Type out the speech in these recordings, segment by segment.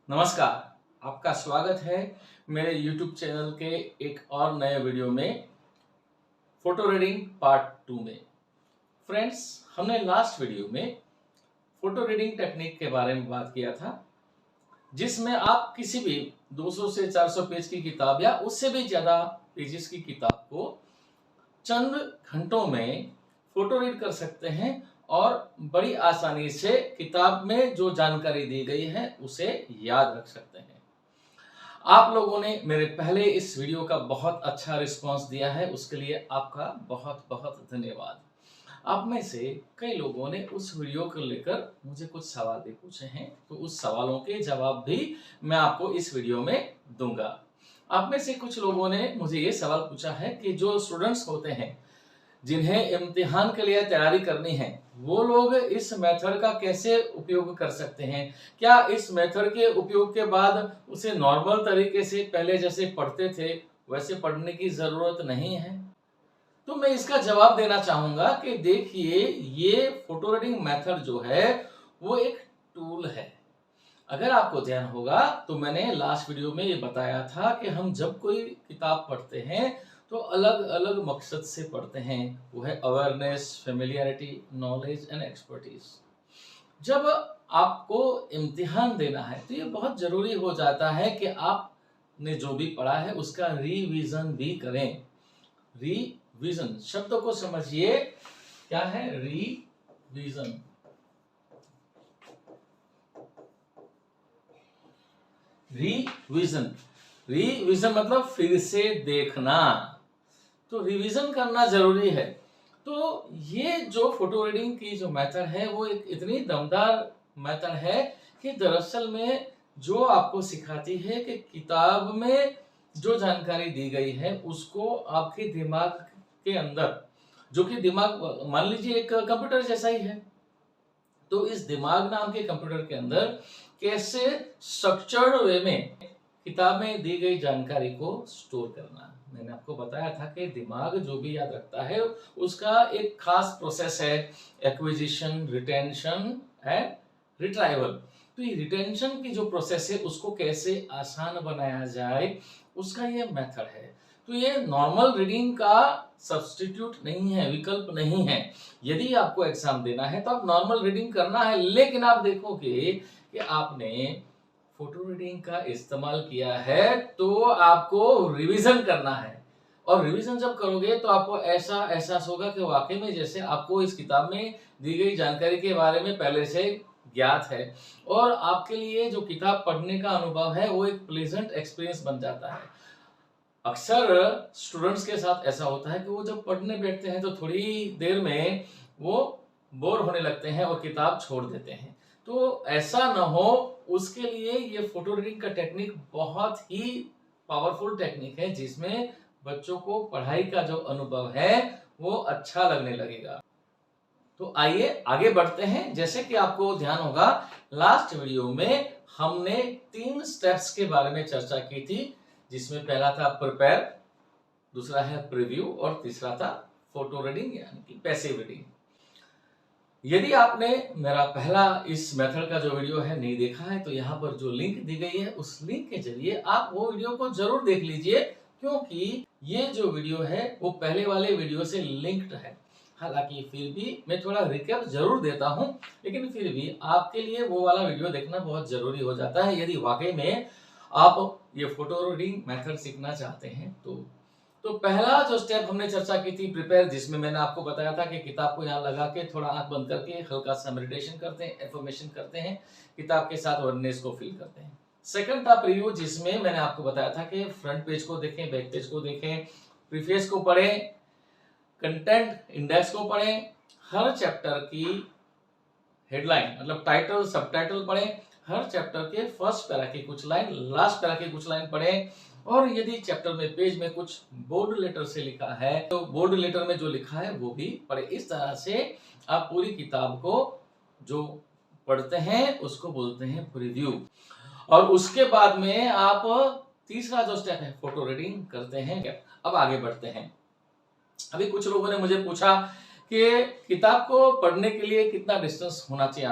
नमस्कार, आपका स्वागत है मेरे YouTube चैनल के एक और नए वीडियो में फोटो रीडिंग पार्ट 2 में। फ्रेंड्स, हमने लास्ट वीडियो में फोटो रीडिंग टेक्निक के बारे में बात किया था, जिसमें आप किसी भी 200 से 400 पेज की किताब या उससे भी ज़्यादा पेजेस की किताब को चंद घंटों में फोटो रीड कर सकते हैं और बड़ी आसानी से किताब में जो जानकारी दी गई है उसे याद रख सकते हैं। आप लोगों ने मेरे पहले इस वीडियो का बहुत अच्छा रिस्पांस दिया है, उसके लिए आपका बहुत बहुत धन्यवाद। आप में से कई लोगों ने उस वीडियो को लेकर मुझे कुछ सवाल भी पूछे हैं, तो उस सवालों के जवाब भी मैं आपको इस वीडियो में दूंगा। आप में से कुछ लोगों ने मुझे ये सवाल पूछा है कि जो स्टूडेंट्स होते हैं जिन्हें इम्तिहान के लिए तैयारी करनी है, वो लोग इस मेथड का कैसे उपयोग कर सकते हैं? क्या इस मेथड के उपयोग के बाद उसे नॉर्मल तरीके से पहले जैसे पढ़ते थे वैसे पढ़ने की जरूरत नहीं है? तो मैं इसका जवाब देना चाहूंगा कि देखिए, ये फोटो रीडिंग मेथड जो है वो एक टूल है। अगर आपको ध्यान होगा तो मैंने लास्ट वीडियो में ये बताया था कि हम जब कोई किताब पढ़ते हैं तो अलग अलग मकसद से पढ़ते हैं। वो है awareness, familiarity, knowledge and expertise. जब आपको इम्तिहान देना है तो ये बहुत जरूरी हो जाता है कि आपने जो भी पढ़ा है उसका रिवीजन भी करें। रिवीजन शब्द को समझिए, क्या है रिवीजन? रिवीजन रिवीजन मतलब फिर से देखना, तो रिवीजन करना जरूरी है। तो ये जो फोटो रीडिंग की जो मेथड है वो एक इतनी दमदार मेथड है कि दरअसल में जो आपको सिखाती है कि किताब में जो जानकारी दी गई है उसको आपके दिमाग के अंदर, जो कि दिमाग मान लीजिए एक कंप्यूटर जैसा ही है, तो इस दिमाग नाम के कंप्यूटर के अंदर कैसे स्ट्रक्चर्ड वे में किताब में दी गई जानकारी को स्टोर करना। मैंने आपको बताया था कि दिमाग जो भी याद रखता है उसका एक खास प्रोसेस है, एक्विजिशन, रिटेंशन एंड रिट्राइवल। तो ये रिटेंशन की जो प्रोसेस है उसको कैसे आसान बनाया जाए उसका ये मेथड है। तो ये नॉर्मल रीडिंग का सब्स्टिट्यूट नहीं है, विकल्प नहीं है। यदि आपको एग्जाम देना है तो आप नॉर्मल रीडिंग करना है, लेकिन आप देखोगे कि आपने फोटो रीडिंग का इस्तेमाल किया है तो आपको रिवीजन करना है। और रिवीजन जब करोगे तो आपको ऐसा एहसास होगा कि वाकई में जैसे आपको इस किताब में दी गई जानकारी के बारे में पहले से ज्ञात है, और आपके लिए जो किताब पढ़ने का अनुभव है वो एक प्लेजेंट एक्सपीरियंस बन जाता है। अक्सर स्टूडेंट्स के साथ ऐसा होता है कि वो जब पढ़ने बैठते हैं तो थोड़ी देर में वो बोर होने लगते हैं और किताब छोड़ देते हैं। तो ऐसा ना हो, उसके लिए ये फोटो रीडिंग का टेक्निक बहुत ही पावरफुल टेक्निक है, जिसमें बच्चों को पढ़ाई का जो अनुभव है वो अच्छा लगने लगेगा। तो आइए आगे बढ़ते हैं। जैसे कि आपको ध्यान होगा, लास्ट वीडियो में हमने 3 स्टेप्स के बारे में चर्चा की थी, जिसमें पहला था प्रिपेयर, दूसरा है प्रीव्यू और तीसरा था फोटो रीडिंग यानी कि पैसिव रीडिंग। यदि आपने मेरा पहला इस मेथड का जो वीडियो है नहीं देखा है तो यहाँ पर जो लिंक दी गई है उस लिंक के जरिए आप वो वीडियो को जरूर देख लीजिए, क्योंकि ये जो वीडियो है वो पहले वाले वीडियो से लिंक्ड है। हालांकि फिर भी मैं थोड़ा रिकैप जरूर देता हूँ, लेकिन फिर भी आपके लिए वो वाला वीडियो देखना बहुत जरूरी हो जाता है यदि वाकई में आप ये फोटो रीडिंग मेथड सीखना चाहते हैं। तो पहला जो स्टेप हमने चर्चा की थी प्रिपेयर, जिसमें मैंने आपको बताया था कि किताब को यहाँ लगा के थोड़ा आंख बंद करके हल्का सा मेडिटेशन करते हैं, एफर्मेशन करते हैं, किताब के साथ वर्डनेस को फील करते हैं। सेकंड था प्रीव्यू, जिसमें मैंने आपको बताया था कि फ्रंट पेज को देखें, बैक पेज को देखें, प्रीफेस को पढ़ें, कंटेंट इंडेक्स को पढ़ें, हर चैप्टर की हेडलाइन मतलब टाइटल, सबटाइटल पढ़ें, हर चैप्टर के फर्स्ट पैरा की कुछ लाइन, लास्ट पैरा की कुछ लाइन पढ़ें, और यदि चैप्टर में पेज में कुछ बोल्ड लेटर से लिखा है तो बोल्ड लेटर में जो लिखा है वो भी पढ़े। इस तरह से आप पूरी किताब को जो पढ़ते हैं उसको बोलते हैं प्रीव्यू। और उसके बाद में आप तीसरा जो स्टेप है फोटो रीडिंग करते हैं। अब आगे बढ़ते हैं। अभी कुछ लोगों ने मुझे पूछा कि किताब को पढ़ने के लिए कितना डिस्टेंस होना चाहिए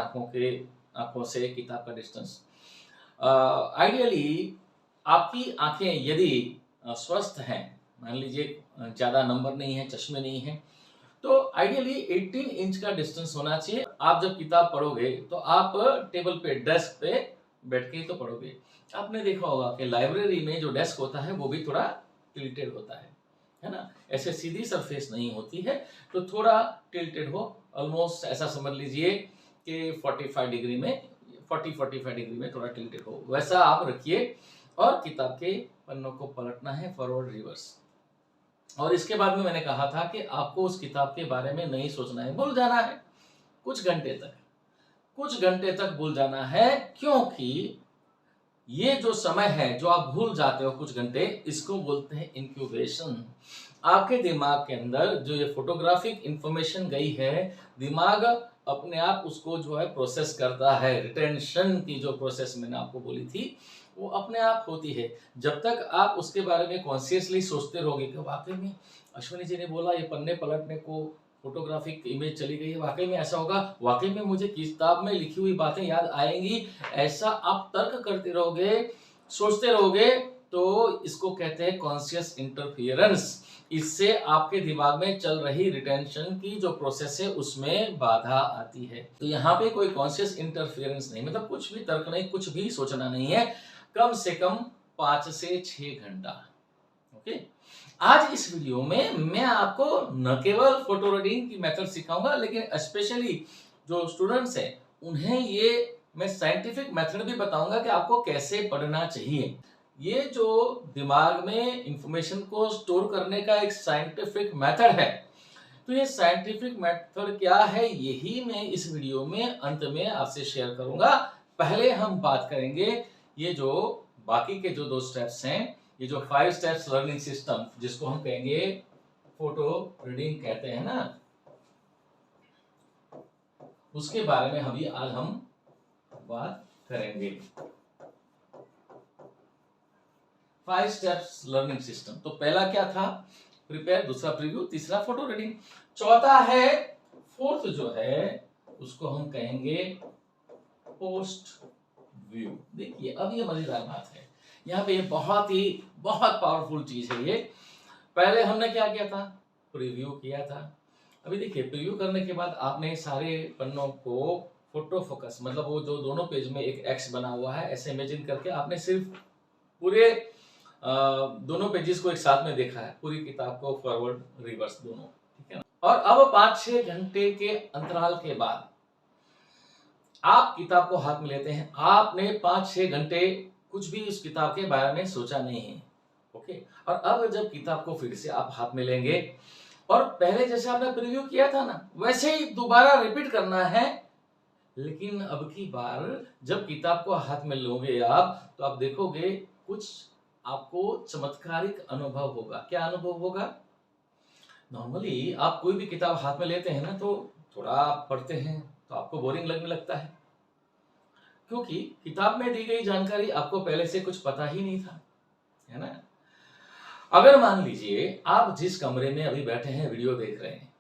आंखों से किताब का डिस्टेंस। आइडियली आपकी आंखें यदि स्वस्थ हैं, मान लीजिए ज़्यादा नंबर नहीं है, चश्मे नहीं है, तो आइडियली 18 इंच का डिस्टेंस होना चाहिए। आप जब किताब पढ़ोगे तो आप टेबल पे, डेस्क पे बैठ के ही तो पढ़ोगे। आपने देखा होगा कि लाइब्रेरी में जो डेस्क होता है वो भी थोड़ा टिल्टेड होता है ना, ऐसे सीधी सरफेस नहीं होती है, तो थोड़ा टिल्टेड हो, ऑलमोस्ट ऐसा समझ लीजिए कि 45 डिग्री में, 40-45 डिग्री में थोड़ा टिल्टेड हो, वैसा आप रखिए। और किताब के पन्नों को पलटना है फॉरवर्ड रिवर्स। और इसके बाद में मैंने कहा था कि आपको उस किताब के बारे में नहीं सोचना है, भूल जाना है कुछ घंटे तक भूल जाना है, क्योंकि ये जो समय है जो आप भूल जाते हो कुछ घंटे, इसको बोलते हैं इंक्यूबेशन। आपके दिमाग के अंदर जो ये फोटोग्राफिक इंफॉर्मेशन गई है, दिमाग अपने आप उसको जो है प्रोसेस करता है। रिटेंशन की जो प्रोसेस मैंने आपको बोली थी वो अपने आप होती है। जब तक आप उसके बारे में कॉन्शियसली सोचते रहोगे कि वाकई में अश्विनी जी ने बोला ये पन्ने पलटने को फोटोग्राफिक इमेज चली गई है, वाकई में ऐसा होगा, वाकई में मुझे किताब में लिखी हुई बातें याद आएंगी, ऐसा आप तर्क करते रहोगे, सोचते रहोगे, तो इसको कहते हैं कॉन्शियस इंटरफियरेंस। इससे आपके दिमाग में चल रही रिटेंशन की जो प्रोसेस है उसमें बाधा आती है। तो यहाँ पे कोई कॉन्शियस इंटरफियरेंस नहीं, मतलब कुछ भी तर्क नहीं, कुछ भी सोचना नहीं है, कम से कम 5 से 6 घंटा। ओके, आज इस वीडियो में मैं आपको न केवल फोटो रीडिंग की मेथड सिखाऊंगा, लेकिन स्पेशली जो स्टूडेंट्स हैं उन्हें ये मैं साइंटिफिक मेथड भी बताऊंगा कि आपको कैसे पढ़ना चाहिए। ये जो दिमाग में इंफॉर्मेशन को स्टोर करने का एक साइंटिफिक मेथड है, तो ये साइंटिफिक मेथड क्या है यही मैं इस वीडियो में अंत में आपसे शेयर करूंगा। पहले हम बात करेंगे ये जो बाकी के जो 2 स्टेप्स हैं, ये जो 5 स्टेप्स लर्निंग सिस्टम जिसको हम कहेंगे फोटो रीडिंग कहते हैं ना, उसके बारे में अभी आज हम बात करेंगे। 5 स्टेप्स लर्निंग सिस्टम, तो पहला क्या था, प्रिपेयर, दूसरा प्रीव्यू, तीसरा फोटो रीडिंग, चौथा है, फोर्थ जो है उसको हम कहेंगे पोस्ट व्यू। देखिए अब ये मजेदार बात है, यहाँ पे बहुत पावरफुल चीज है ये। पहले हमने क्या किया था, प्रीव्यू किया था। अभी देखिए प्रीव्यू करने के बाद आपने सारे पन्नों को फोटो फोकस, मतलब वो जो दोनों पेज में एक एक्स बना हुआ है ऐसे इमेजिन करके आपने सिर्फ पूरे दोनों पेजेस को एक साथ में देखा है, पूरी किताब को फॉरवर्ड रिवर्स दोनों, ठीक है ना। और अब 5-6 घंटे के अंतराल के बाद आप किताब को हाथ में लेते हैं, आपने 5-6 घंटे कुछ भी उस किताब के बारे में सोचा नहीं है, ओके। और अब जब किताब को फिर से आप हाथ में लेंगे और पहले जैसे आपने प्रीव्यू किया था ना वैसे ही दोबारा रिपीट करना है, लेकिन अब की बार जब किताब को हाथ में लोगे आप, तो आप देखोगे कुछ आपको चमत्कारिक अनुभव होगा। क्या अनुभव होगा, नॉर्मली आप कोई भी किताब हाथ में लेते हैं ना तो थोड़ा आप पढ़ते हैं तो आपको बोरिंग लगने लगता है, क्योंकि किताब में दी गई जानकारी आपको पहले से कुछ पता ही नहीं था, है ना। अगर मान लीजिए आप जिस कमरे में अभी बैठे हैं वीडियो देख रहे हैं,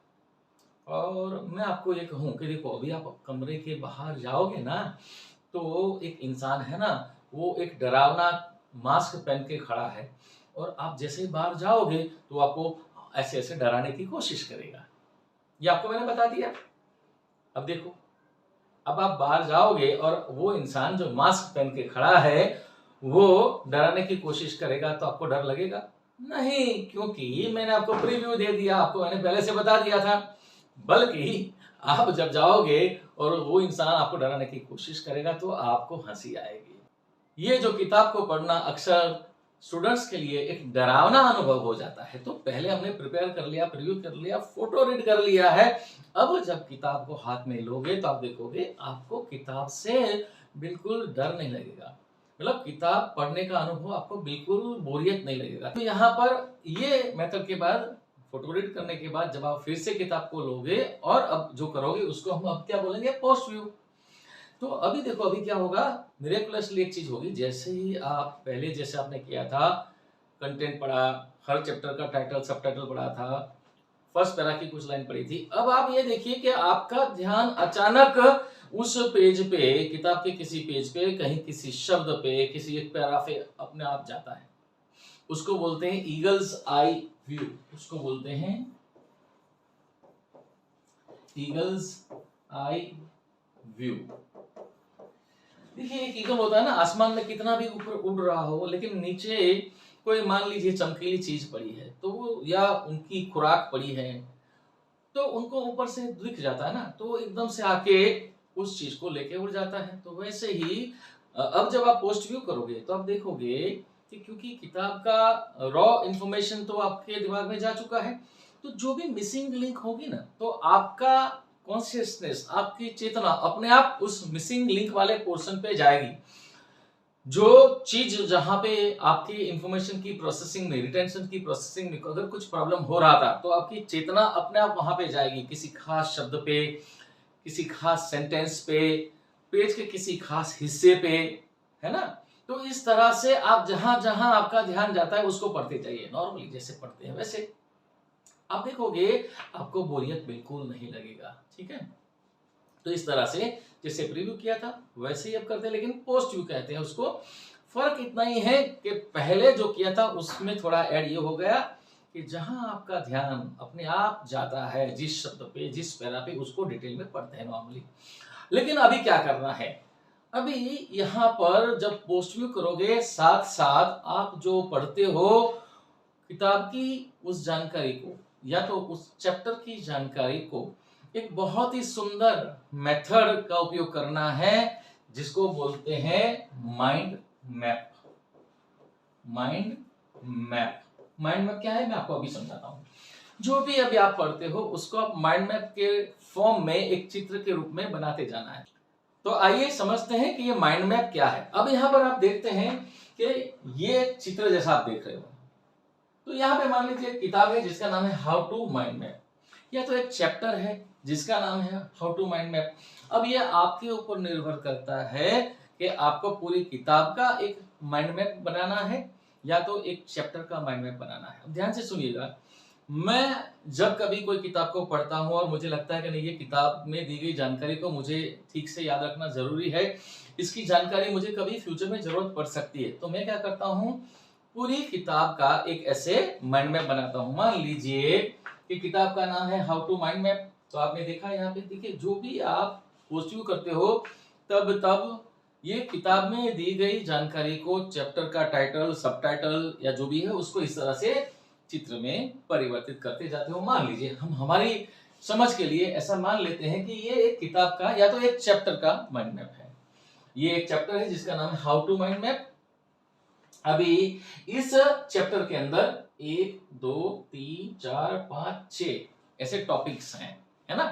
और मैं आपको ये कहूं कि देखो अभी आप कमरे के बाहर जाओगे ना तो एक इंसान है ना, वो एक डरावना मास्क पहन के खड़ा है, और आप जैसे ही बाहर जाओगे तो आपको ऐसे ऐसे डराने की कोशिश करेगा। ये आपको मैंने बता दिया। अब देखो, अब आप बाहर जाओगे और वो इंसान जो मास्क पहन के खड़ा है वो डराने की कोशिश करेगा, तो आपको डर लगेगा नहीं, क्योंकि मैंने आपको प्रीव्यू दे दिया, आपको मैंने पहले से बता दिया था। बल्कि आप जब जाओगे और वो इंसान आपको डराने की कोशिश करेगा तो आपको हंसी आएगी। ये जो किताब को पढ़ना अक्सर स्टूडेंट्स के लिए एक डरावना अनुभव हो जाता है, तो पहले हमने प्रिपेयर कर लिया, प्रीव्यू कर लिया, फोटो रीड कर लिया है। अब जब किताब को हाथ में लोगे तो आप देखोगे आपको किताब से बिल्कुल डर नहीं लगेगा, मतलब किताब पढ़ने का अनुभव आपको बिल्कुल बोरियत नहीं लगेगा। तो यहाँ पर ये मेथड के बाद, फोटो रीड करने के बाद जब आप फिर से किताब को लोगे और अब जो करोगे उसको हम अब क्या बोलेंगे, पोस्ट व्यू। तो अभी देखो अभी क्या होगा, मिरेकुलसली एक चीज होगी, जैसे ही आप पहले जैसे आपने किया था, कंटेंट पढ़ा, हर चैप्टर का टाइटल सब टाइटल पढ़ा था, फर्स्ट पैरा की कुछ लाइन पढ़ी थी, अब आप ये देखिए कि आपका ध्यान अचानक उस पेज पे, किताब के किसी पेज पे, कहीं किसी शब्द पे, किसी एक पैराग्राफ पे अपने आप जाता है, उसको बोलते हैं ईगल्स आई व्यू। उसको बोलते हैं ईगल्स आई व्यू। देखिए, एक ईगल होता है ना, आसमान में कितना भी ऊपर उड़ रहा हो, लेकिन नीचे कोई मान लीजिए चमकीली चीज पड़ी है, तो वो, या उनकी खुराक पड़ी है, तो उनको ऊपर से दिख जाता है ना, तो वो एकदम से आके उस चीज को लेके उड़ जाता है। तो वैसे ही अब जब आप पोस्ट व्यू करोगे तो आप देखोगे कि क्योंकि किताब का रॉ इंफॉर्मेशन तो आपके दिमाग में जा चुका है, तो जो भी मिसिंग लिंक होगी ना, तो आपका कॉन्शियसनेस, आपकी चेतना अपने आप उस मिसिंग लिंक वाले पोर्शन पे जाएगी। जो चीज जहां पे आपकी इंफॉर्मेशन की प्रोसेसिंग में, रिटेंशन की प्रोसेसिंग में अगर कुछ प्रॉब्लम हो रहा था, तो आपकी चेतना अपने आप वहां पे जाएगी, किसी खास शब्द पे, किसी खास सेंटेंस पे, पेज के किसी खास हिस्से पे, है ना। तो इस तरह से आप जहां जहां आपका ध्यान जाता है उसको पढ़ते जाइए, नॉर्मली जैसे पढ़ते हैं वैसे। आप देखोगे आपको बोरियत बिल्कुल नहीं लगेगा, ठीक है। तो इस तरह से जैसे प्रीव्यू किया था वैसे ही अब करते हैं, लेकिन पोस्ट व्यू कहते हैं उसको। फर्क इतना ही है कि पहले जो किया था उसमें थोड़ा ऐड ये हो गया कि जहां आपका ध्यान अपने आप जाता है जिस शब्द पे, जिस पैरा पे, उसको डिटेल में पढ़ते हैं नॉर्मली। लेकिन अभी क्या करना है, अभी यहाँ पर जब पोस्ट व्यू करोगे, साथ साथ आप जो पढ़ते हो किताब की उस जानकारी को, या तो उस चैप्टर की जानकारी को, एक बहुत ही सुंदर मेथड का उपयोग करना है जिसको बोलते हैं mind map. Mind map, mind map क्या है मैं आपको अभी समझाता हूं। जो भी अभी आप पढ़ते हो उसको आप माइंड मैप के फॉर्म में एक चित्र के रूप में बनाते जाना है। तो आइए समझते हैं कि ये माइंड मैप क्या है। अब यहां पर आप देखते हैं कि ये चित्र जैसा आप देख रहे हो, तो यहाँ पे मान लीजिए एक किताब है जिसका नाम है हाउ टू माइंड मैप, या तो एक चैप्टर है जिसका नाम है हाउ टू माइंड मैप। अब ये आपके ऊपर निर्भर करता है कि आपको पूरी किताब का एक माइंड मैप बनाना है या तो एक चैप्टर का माइंड मैप बनाना है। अब ध्यान से सुनिएगा, मैं जब कभी कोई किताब को पढ़ता हूं और मुझे लगता है कि नहीं, ये किताब में दी गई जानकारी को मुझे ठीक से याद रखना जरूरी है, इसकी जानकारी मुझे कभी फ्यूचर में जरूरत पड़ सकती है, तो मैं क्या करता हूं, पूरी किताब का एक ऐसे माइंड मैप बनाता हूं। मान लीजिए कि किताब का नाम है हाउ टू माइंड मैप, तो आपने देखा यहाँ पे, देखिए जो भी आप पोस्ट व्यू करते हो तब ये किताब में दी गई जानकारी को चैप्टर का टाइटल, सब टाइटल या जो भी है उसको इस तरह से चित्र में परिवर्तित करते जाते हो। मान लीजिए हम हमारी समझ के लिए ऐसा मान लेते हैं कि ये एक किताब का या तो एक चैप्टर का माइंड मैप है। ये एक चैप्टर है जिसका नाम है हाउ टू माइंड मैप। अभी इस चैप्टर के अंदर 1 2 3 4 5 6 ऐसे टॉपिक्स हैं, है ना।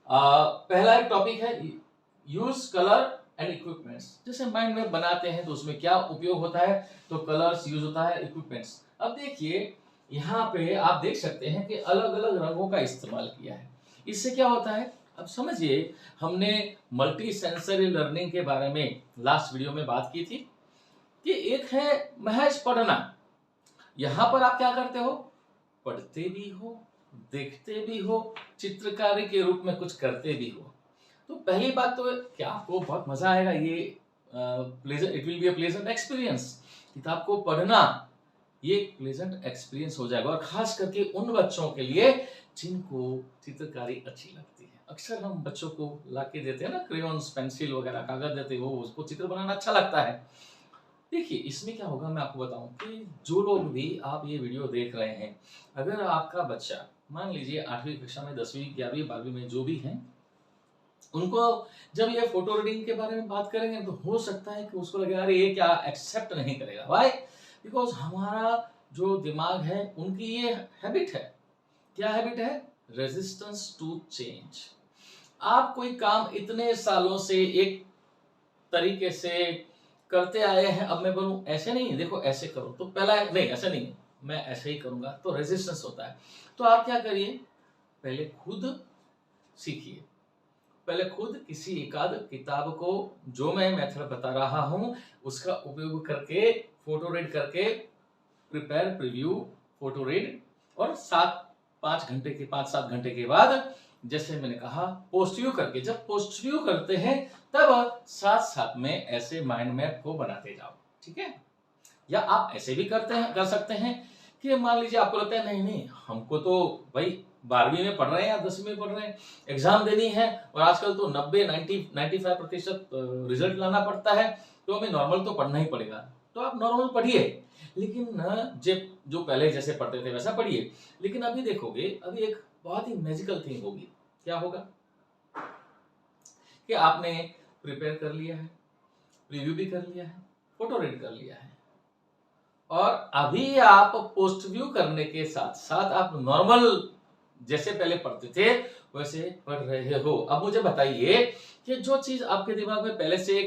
पहला एक टॉपिक है यूज कलर एंड इक्विपमेंट्स। जैसे माइंड मैप बनाते हैं तो उसमें क्या उपयोग होता है, तो कलर्स यूज होता है, इक्विपमेंट्स। अब देखिए यहाँ पे आप देख सकते हैं कि अलग अलग रंगों का इस्तेमाल किया है। इससे क्या होता है, अब समझिए, हमने मल्टी सेंसरी लर्निंग के बारे में लास्ट वीडियो में बात की थी कि एक है महज पढ़ना, यहां पर आप क्या करते हो, पढ़ते भी हो, देखते भी हो, चित्रकारी के रूप में कुछ करते भी हो। तो पहली बात तो क्या आपको बहुत मजा आएगा, ये it will be a pleasant experience. किताब को पढ़ना ये प्लेजेंट एक्सपीरियंस हो जाएगा, और खास करके उन बच्चों के लिए जिनको चित्रकारी अच्छी लगती है। अक्सर हम बच्चों को लाके देते हैं ना, क्रेयॉन्स, पेंसिल वगैरह, कागज देते हो, उसको चित्र बनाना अच्छा लगता है। देखिए इसमें क्या होगा मैं आपको बताऊं कि जो लोग भी आप ये वीडियो देख रहे हैं, अगर आपका बच्चा मान लीजिए 8वीं कक्षा में, 10वीं 11वीं 12वीं में जो भी हैं, उनको जब ये फोटो रीडिंग के बारे में बात करेंगे तो हो सकता है कि उसको लगे अरे ये क्या एक्सेप्ट नहीं करेगा। व्हाई? बिकॉज हमारा जो दिमाग है उनकी ये हैबिट है। क्या हैबिट है? Resistance to change. आप कोई काम इतने सालों से एक तरीके से करते आए हैं, अब मैं बोलूं ऐसे नहीं, देखो ऐसे करो, तो पहला नहीं ऐसा नहीं, मैं ऐसे ही करूंगा, तो रेजिस्टेंस होता है। तो आप क्या करिए, पहले खुद सीखिए, पहले खुद किसी एकाध किताब को, जो मैं मेथड बता रहा हूं उसका उपयोग करके, फोटो रीड करके, प्रिपेयर, प्रीव्यू, फोटो रीड, और 5-7 घंटे के बाद जैसे मैंने कहा पोस्ट व्यू करके, जब पोस्ट व्यू करते हैं तब साथ साथ में ऐसे माइंड मैप को बनाते जाओ, ठीक है। या आप ऐसे भी कर सकते हैं कि मान लीजिए आपको लगता है नहीं नहीं हमको तो भाई 12वीं में पढ़ रहे हैं या 10वीं में पढ़ रहे हैं, एग्जाम देनी है और आजकल तो 90-95% रिजल्ट लाना पड़ता है, तो हमें नॉर्मल तो पढ़ना ही पड़ेगा। तो आप नॉर्मल पढ़िए, लेकिन जब जो पहले जैसे पढ़ते थे वैसा पढ़िए। लेकिन अभी देखोगे, अभी एक बहुत ही मैजिकल थिंग होगी। क्या होगा कि आपने प्रिपेयर कर लिया है, रिव्यू भी कर लिया है, फोटो रेडी कर लिया है, और अभी आप पोस्ट व्यू करने के साथ साथ आप नॉर्मल जैसे पहले पढ़ते थे वैसे पढ़ रहे हो। अब मुझे बताइए कि जो चीज आपके दिमाग में पहले से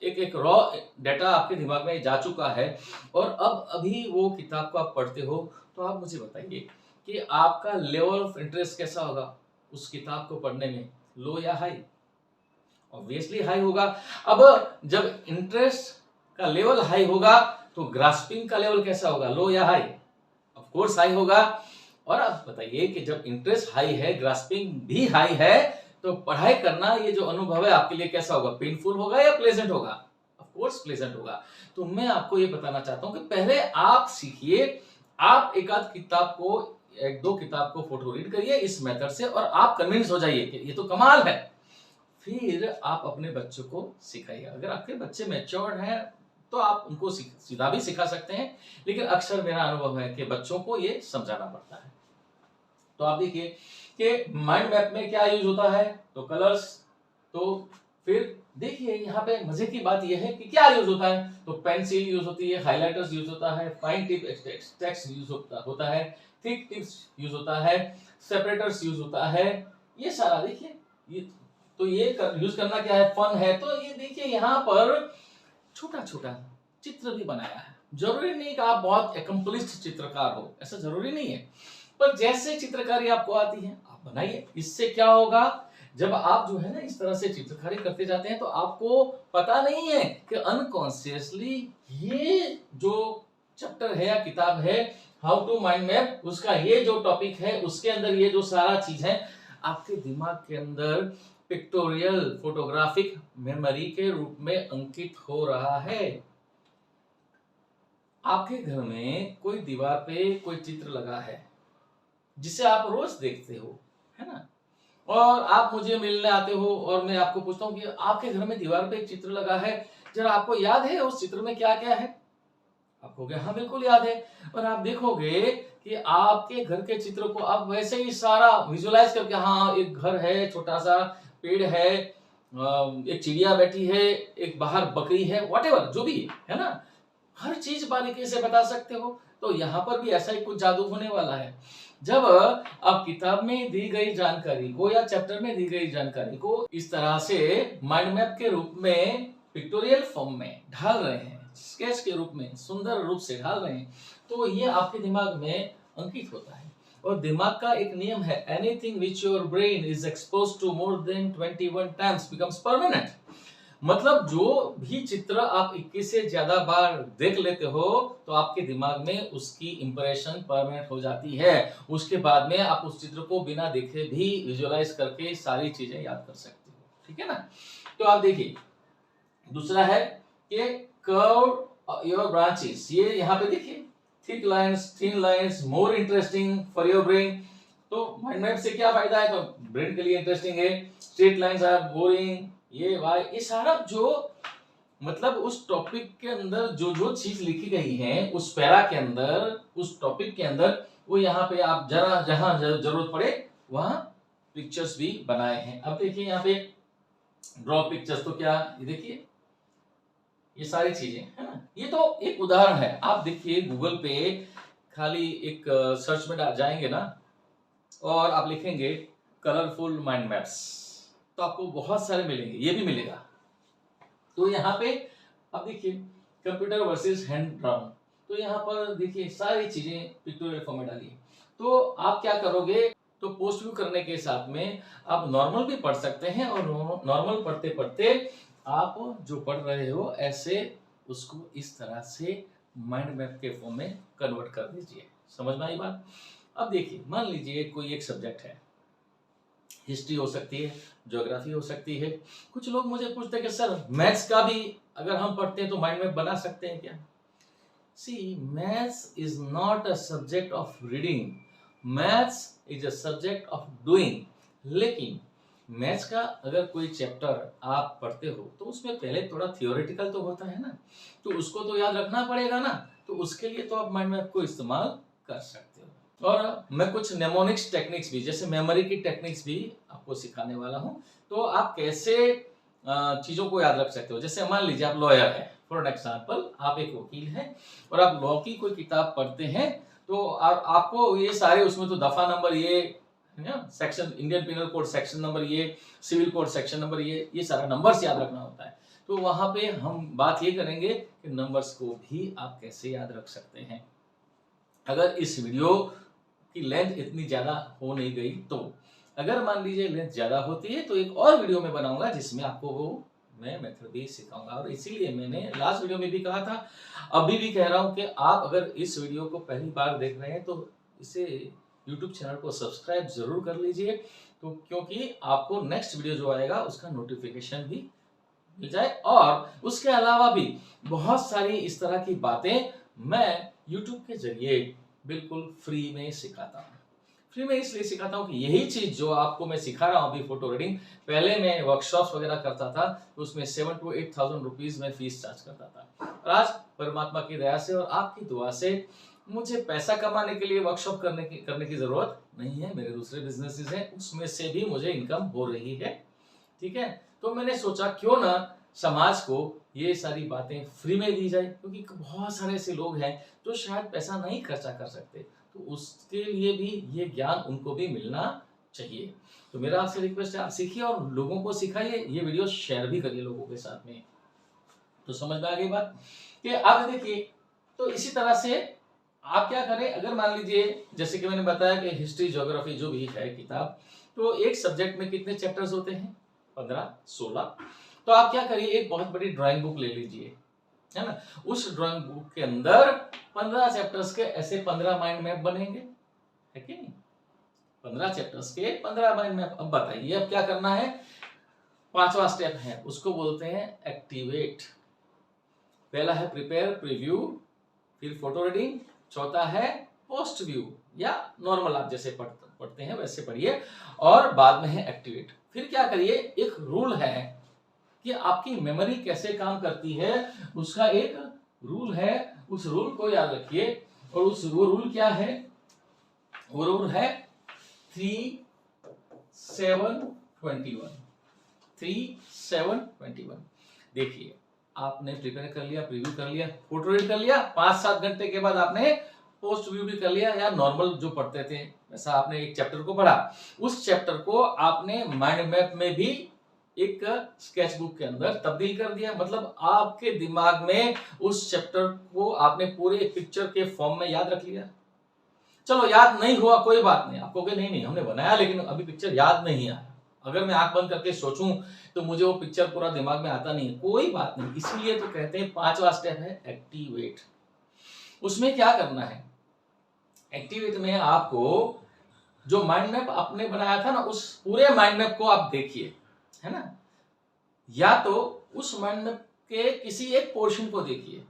एक रॉ डेटा आपके दिमाग में जा चुका है और अब अभी वो किताब को आप पढ़ते हो, तो आप मुझे बताइए कि आपका लेवल ऑफ इंटरेस्ट कैसा होगा उस किताब को पढ़ने में, लो या हाई? ऑब्वियसली हाई होगा। अब जब इंटरेस्ट का लेवल हाई होगा तो ग्रास्पिंग का लेवल कैसा होगा, लो या हाई? ऑफ कोर्स हाई होगा। और आप बताइए कि जब इंटरेस्ट हाई है, ग्रास्पिंग भी हाई है, तो पढ़ाई करना ये जो अनुभव है आपके लिए कैसा होगा, पेनफुल होगा या प्लेजेंट होगा? ऑफ कोर्स प्लेजेंट होगा। तो मैं आपको ये बताना चाहता हूं कि पहले आप सीखिए, आप एक आध किताब को, एक दो किताब को फोटो रीड करिए इस मेथड से और आप कन्विंस हो जाइए कि ये तो कमाल है। फिर आप अपने बच्चों को सिखाइए। अगर आपके बच्चे मैच्योर्ड हैं तो आप उनको सीधा भी सिखा सकते हैं, लेकिन अक्सर मेरा अनुभव है कि बच्चों को ये समझाना पड़ता है। तो आप देखिए कि माइंड मैप में क्या यूज होता है, तो कलर्स। तो फिर देखिए यहाँ पे मजे की बात यह है कि क्या यूज होता है, तो पेंसिल यूज होती है, हाइलाइटर्स यूज होता है, फाइन टिप टेक्स्ट यूज होता है, थिक टिप्स यूज होता है, सेपरेटर्स यूज होता है, ये सारा देखिए। ये तो ये यूज करना क्या है, फन है। तो ये देखिए यहाँ पर छोटा छोटा चित्र भी बनाया है। जरूरी नहीं कि आप बहुत एकम्प्लिश्ड चित्रकार हो, ऐसा जरूरी नहीं है, पर जैसे चित्रकारी आपको आती है आप बनाइए। इससे क्या होगा, जब आप जो है ना इस तरह से चित्रकारी करते जाते हैं तो आपको पता नहीं है कि अनकॉन्शियसली ये जो चैप्टर है या किताब है हाउ टू माइंड मैप, उसका ये जो टॉपिक है उसके अंदर ये जो सारा चीज है आपके दिमाग के अंदर पिक्टोरियल फोटोग्राफिक मेमोरी के रूप में अंकित हो रहा है। आपके घर में कोई दीवार पे कोई चित्र लगा है जिसे आप रोज देखते हो, है ना, और आप मुझे मिलने आते हो और मैं आपको पूछता हूँ कि आपके घर में दीवार पे एक चित्र लगा है, जरा आपको याद है उस चित्र में क्या क्या है? आपको क्या, हाँ बिल्कुल याद है। और आप देखोगे कि आपके घर के चित्र को आप वैसे ही सारा विजुअलाइज करके, हाँ एक घर है, छोटा सा पेड़ है, एक चिड़िया बैठी है, एक बाहर बकरी है, व्हाटएवर जो भी है ना, हर चीज बारीकी से बता सकते हो। तो यहाँ पर भी ऐसा ही कुछ जादू होने वाला है। जब आप किताब में दी गई जानकारी को या चैप्टर में दी गई जानकारी को इस तरह से माइंड मैप के रूप में पिक्टोरियल फॉर्म में ढाल रहे हैं, स्केच के रूप में सुंदर रूप से ढाल रहे हैं, तो ये आपके दिमाग में अंकित होता है। और दिमाग का एक नियम है, anything which your brain is expose to more than 21 times becomes permanent. मतलब जो भी चित्र आप 21 से ज्यादा बार देख लेते हो तो आपके दिमाग में उसकी इंप्रेशन परमानेंट हो जाती है। उसके बाद में आप उस चित्र को बिना देखे भी विजुअलाइज करके सारी चीजें याद कर सकते हो, ठीक है ना। तो आप देखिए दूसरा है कि कर्व योर ब्रांचेस। ये यहाँ पे देखिए, thick lines, thin lines, more interesting for your brain. तो माइंड मैप से क्या फायदा है, तो ब्रेन के लिए इंटरेस्टिंग है। स्ट्रेट लाइंस आर बोरिंग, ये सारा जो मतलब उस टॉपिक के अंदर जो जो चीज लिखी गई है उस पैरा के अंदर, उस टॉपिक के अंदर, वो यहाँ पे आप जरा जहां जरूरत पड़े वहां पिक्चर्स भी बनाए हैं। अब देखिए यहाँ पे ड्रॉ पिक्चर्स, तो क्या ये देखिए ये सारी चीजें है ना। ये तो एक उदाहरण है। आप देखिए गूगल पे खाली एक सर्च में जाएंगे ना और आप लिखेंगे कलरफुल माइंड मैप्स, तो आपको बहुत सारे मिलेंगे, ये भी मिलेगा। तो यहाँ पे अब देखिए कंप्यूटर वर्सेस हैंड ड्राउन, तो यहाँ पर देखिए सारी चीजें पिक्टोरियल फॉर्म में डाली। तो आप क्या करोगे, तो पोस्ट व्यू करने के साथ में आप नॉर्मल भी पढ़ सकते हैं और नॉर्मल पढ़ते पढ़ते आप जो पढ़ रहे हो ऐसे उसको इस तरह से माइंड मैप के फॉर्म में कन्वर्ट कर दीजिए। समझ में आई बात? अब देखिए मान लीजिए कोई एक सब्जेक्ट है, हिस्ट्री हो सकती है, ज्योग्राफी हो सकती है। कुछ लोग मुझे पूछते हैं कि सर मैथ्स का भी अगर हम पढ़ते हैं तो माइंड मैप बना सकते हैं क्या? See, maths is not a subject of reading, maths is a subject of doing. लेकिन मैथ्स का अगर कोई चैप्टर आप पढ़ते हो तो उसमें पहले थोड़ा थियोरेटिकल तो होता है ना, तो उसको तो याद रखना पड़ेगा ना, तो उसके लिए तो आप माइंड मैप को इस्तेमाल कर सकते हो। और मैं कुछ नेमोनिक्स टेक्निक्स भी, जैसे मेमोरी की टेक्निक्स भी आपको सिखाने वाला हूँ। तो आप कैसे चीजों को याद रख सकते हो। जैसे मान लीजिए आप लॉयर है, फॉर एग्जाम्पल आप एक वकील हैं और आप लॉ की कोई किताब पढ़ते हैं, तो आपको ये सारे उसमें तो दफा नंबर ये section, Indian penal code section number ये, सिविल कोड सेक्शन नंबर ये सारा नंबर्स याद रखना होता है। तो वहां पे हम बात ये करेंगे कि नंबर्स को भी आप कैसे याद रख सकते हैं। अगर इस वीडियो की लेंथ इतनी ज्यादा हो नहीं गई तो, अगर मान लीजिए लेंथ ज्यादा होती है तो एक और वीडियो में बनाऊंगा जिसमें आपको वो मैं मेथड भी सिखाऊंगा। और इसीलिए मैंने लास्ट वीडियो में भी कहा था, अभी भी कह रहा हूं कि आप अगर इस वीडियो को पहली बार देख रहे हैं तो इसे यूट्यूब चैनल को सब्सक्राइब जरूर कर लीजिए, तो क्योंकि आपको नेक्स्ट वीडियो जो आएगा उसका नोटिफिकेशन भी मिल जाए। और उसके अलावा भी बहुत सारी इस तरह की बातें मैं यूट्यूब के जरिए बिल्कुल फ्री में सिखाता हूँ। फ्री में इसलिए सिखाता हूँ कि यही चीज जो आपको मैं सिखा रहा हूँ अभी फोटो रीडिंग, पहले मैं वर्कशॉप्स वगैरह करता था तो उसमें 7 to 8,000 रुपीज में फीस चार्ज करता था। और आज परमात्मा की दया से और आपकी दुआ से मुझे पैसा कमाने के लिए वर्कशॉप करने की जरूरत नहीं है। मेरे दूसरे बिजनेसेस हैं, उसमें से भी मुझे इनकम हो रही है। ठीक है, तो मैंने सोचा क्यों ना समाज को ये सारी बातें फ्री में दी जाए, क्योंकि बहुत सारे ऐसे लोग हैं जो शायद पैसा नहीं खर्चा कर सकते, तो उसके लिए भी ये ज्ञान उनको भी मिलना चाहिए। तो मेरा आपसे रिक्वेस्ट है, आप सीखिए और लोगों को सिखाइए, ये वीडियो शेयर भी करिए लोगों के साथ में। तो समझ में आ गई बात कि आप देखिए, तो इसी तरह से आप क्या करें, अगर मान लीजिए जैसे कि मैंने बताया कि हिस्ट्री ज्योग्राफी जो भी है किताब, तो एक सब्जेक्ट में कितने चैप्टर्स होते हैं? 15-16। तो आप क्या करिए, एक बहुत बड़ी ड्राइंग बुक ले लीजिए, है ना। उस ड्राइंग बुक के अंदर 15 चैप्टर्स के ऐसे 15 माइंड मैप बनेंगे, है कि नहीं? 15 चैप्टर्स के 15 माइंड मैप। अब बताइए अब क्या करना है। 5वां स्टेप है, उसको बोलते हैं एक्टिवेट। पहला है प्रिपेयर, प्रीव्यू, फिर फोटो रीडिंग, चौथा है पोस्ट व्यू, या नॉर्मल आप जैसे पढ़ते हैं वैसे पढ़िए, और बाद में है एक्टिवेट। फिर क्या करिए, एक रूल है कि आपकी मेमोरी कैसे काम करती है, उसका एक रूल है, उस रूल को याद रखिए। और वो रूल क्या है? वो रूल है 3-7-21। 3-7-21। देखिए, आपने प्रिपेयर कर लिया, प्रीव्यू कर लिया, फोटो रीड कर लिया, 5-7 घंटे के बाद आपने पोस्ट व्यू भी कर लिया, या नॉर्मल जो पढ़ते थे वैसा आपने एक चैप्टर को पढ़ा, उस चैप्टर को आपने माइंड मैप में भी एक स्केच बुक के अंदर तब्दील कर दिया। मतलब आपके दिमाग में उस चैप्टर को आपने पूरे पिक्चर के फॉर्म में याद रख लिया। चलो याद नहीं हुआ कोई बात नहीं, आपको नहीं नहीं हमने बनाया लेकिन अभी पिक्चर याद नहीं आया, अगर मैं आंख बंद करके सोचूं तो मुझे वो पिक्चर पूरा दिमाग में आता नहीं है, कोई बात नहीं। इसीलिए तो कहते हैं 5वां स्टेप है एक्टिवेट। उसमें क्या करना है, एक्टिवेट में आपको जो माइंड मैप आपने बनाया था ना, उस पूरे माइंड मैप को आप देखिए, है ना। या तो उस माइंड मैप के किसी एक पोर्शन को देखिए,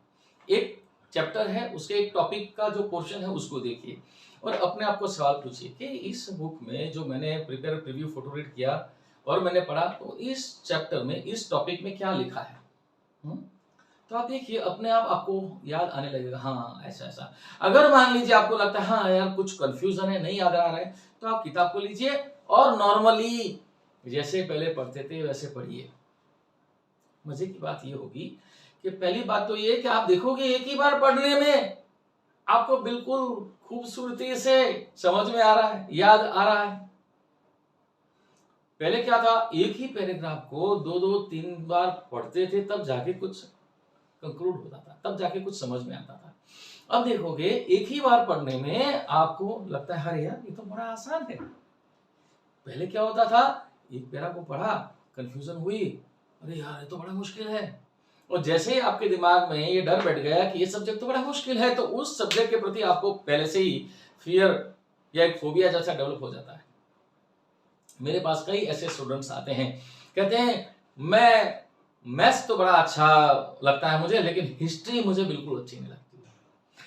एक चैप्टर है उसके एक टॉपिक का जो पोर्शन है उसको देखिए, और अपने आप को सवाल पूछिए कि इस बुक में जो मैंने प्रिपेयर, प्रीव्यू, फोटो रीड किया और मैंने पढ़ा, तो इस चैप्टर में इस टॉपिक में क्या लिखा है। तो आप देखिए अपने आप आपको याद आने लगेगा, हाँ ऐसा ऐसा। अगर मान लीजिए आपको लगता है हाँ यार कुछ कंफ्यूजन है, नहीं याद आ रहा है, तो आप किताब को लीजिए और नॉर्मली जैसे पहले पढ़ते थे वैसे पढ़िए। मजे की बात ये होगी कि पहली बात तो ये कि आप देखोगे एक ही बार पढ़ने में आपको बिल्कुल खूबसूरती से समझ में आ रहा है, याद आ रहा है। पहले क्या था, एक ही पैराग्राफ को 2-3 बार पढ़ते थे तब जाके कुछ कंक्लूड होता था, तब जाके कुछ समझ में आता था। अब देखोगे एक ही बार पढ़ने में आपको लगता है अरे यार ये तो बड़ा आसान है। पहले क्या होता था, एक पैरा को पढ़ा, कंफ्यूजन हुई, अरे यार ये तो बड़ा मुश्किल है, और जैसे ही आपके दिमाग में ये डर बैठ गया कि ये सब्जेक्ट तो बड़ा मुश्किल है, तो उस सब्जेक्ट के प्रति आपको पहले से ही फियर या एक फोबिया जैसा डेवलप हो जाता है। मेरे पास कई ऐसे स्टूडेंट्स आते हैं, कहते हैं मैं मैथ्स तो बड़ा अच्छा लगता है मुझे, लेकिन हिस्ट्री मुझे बिल्कुल अच्छी नहीं लगती है,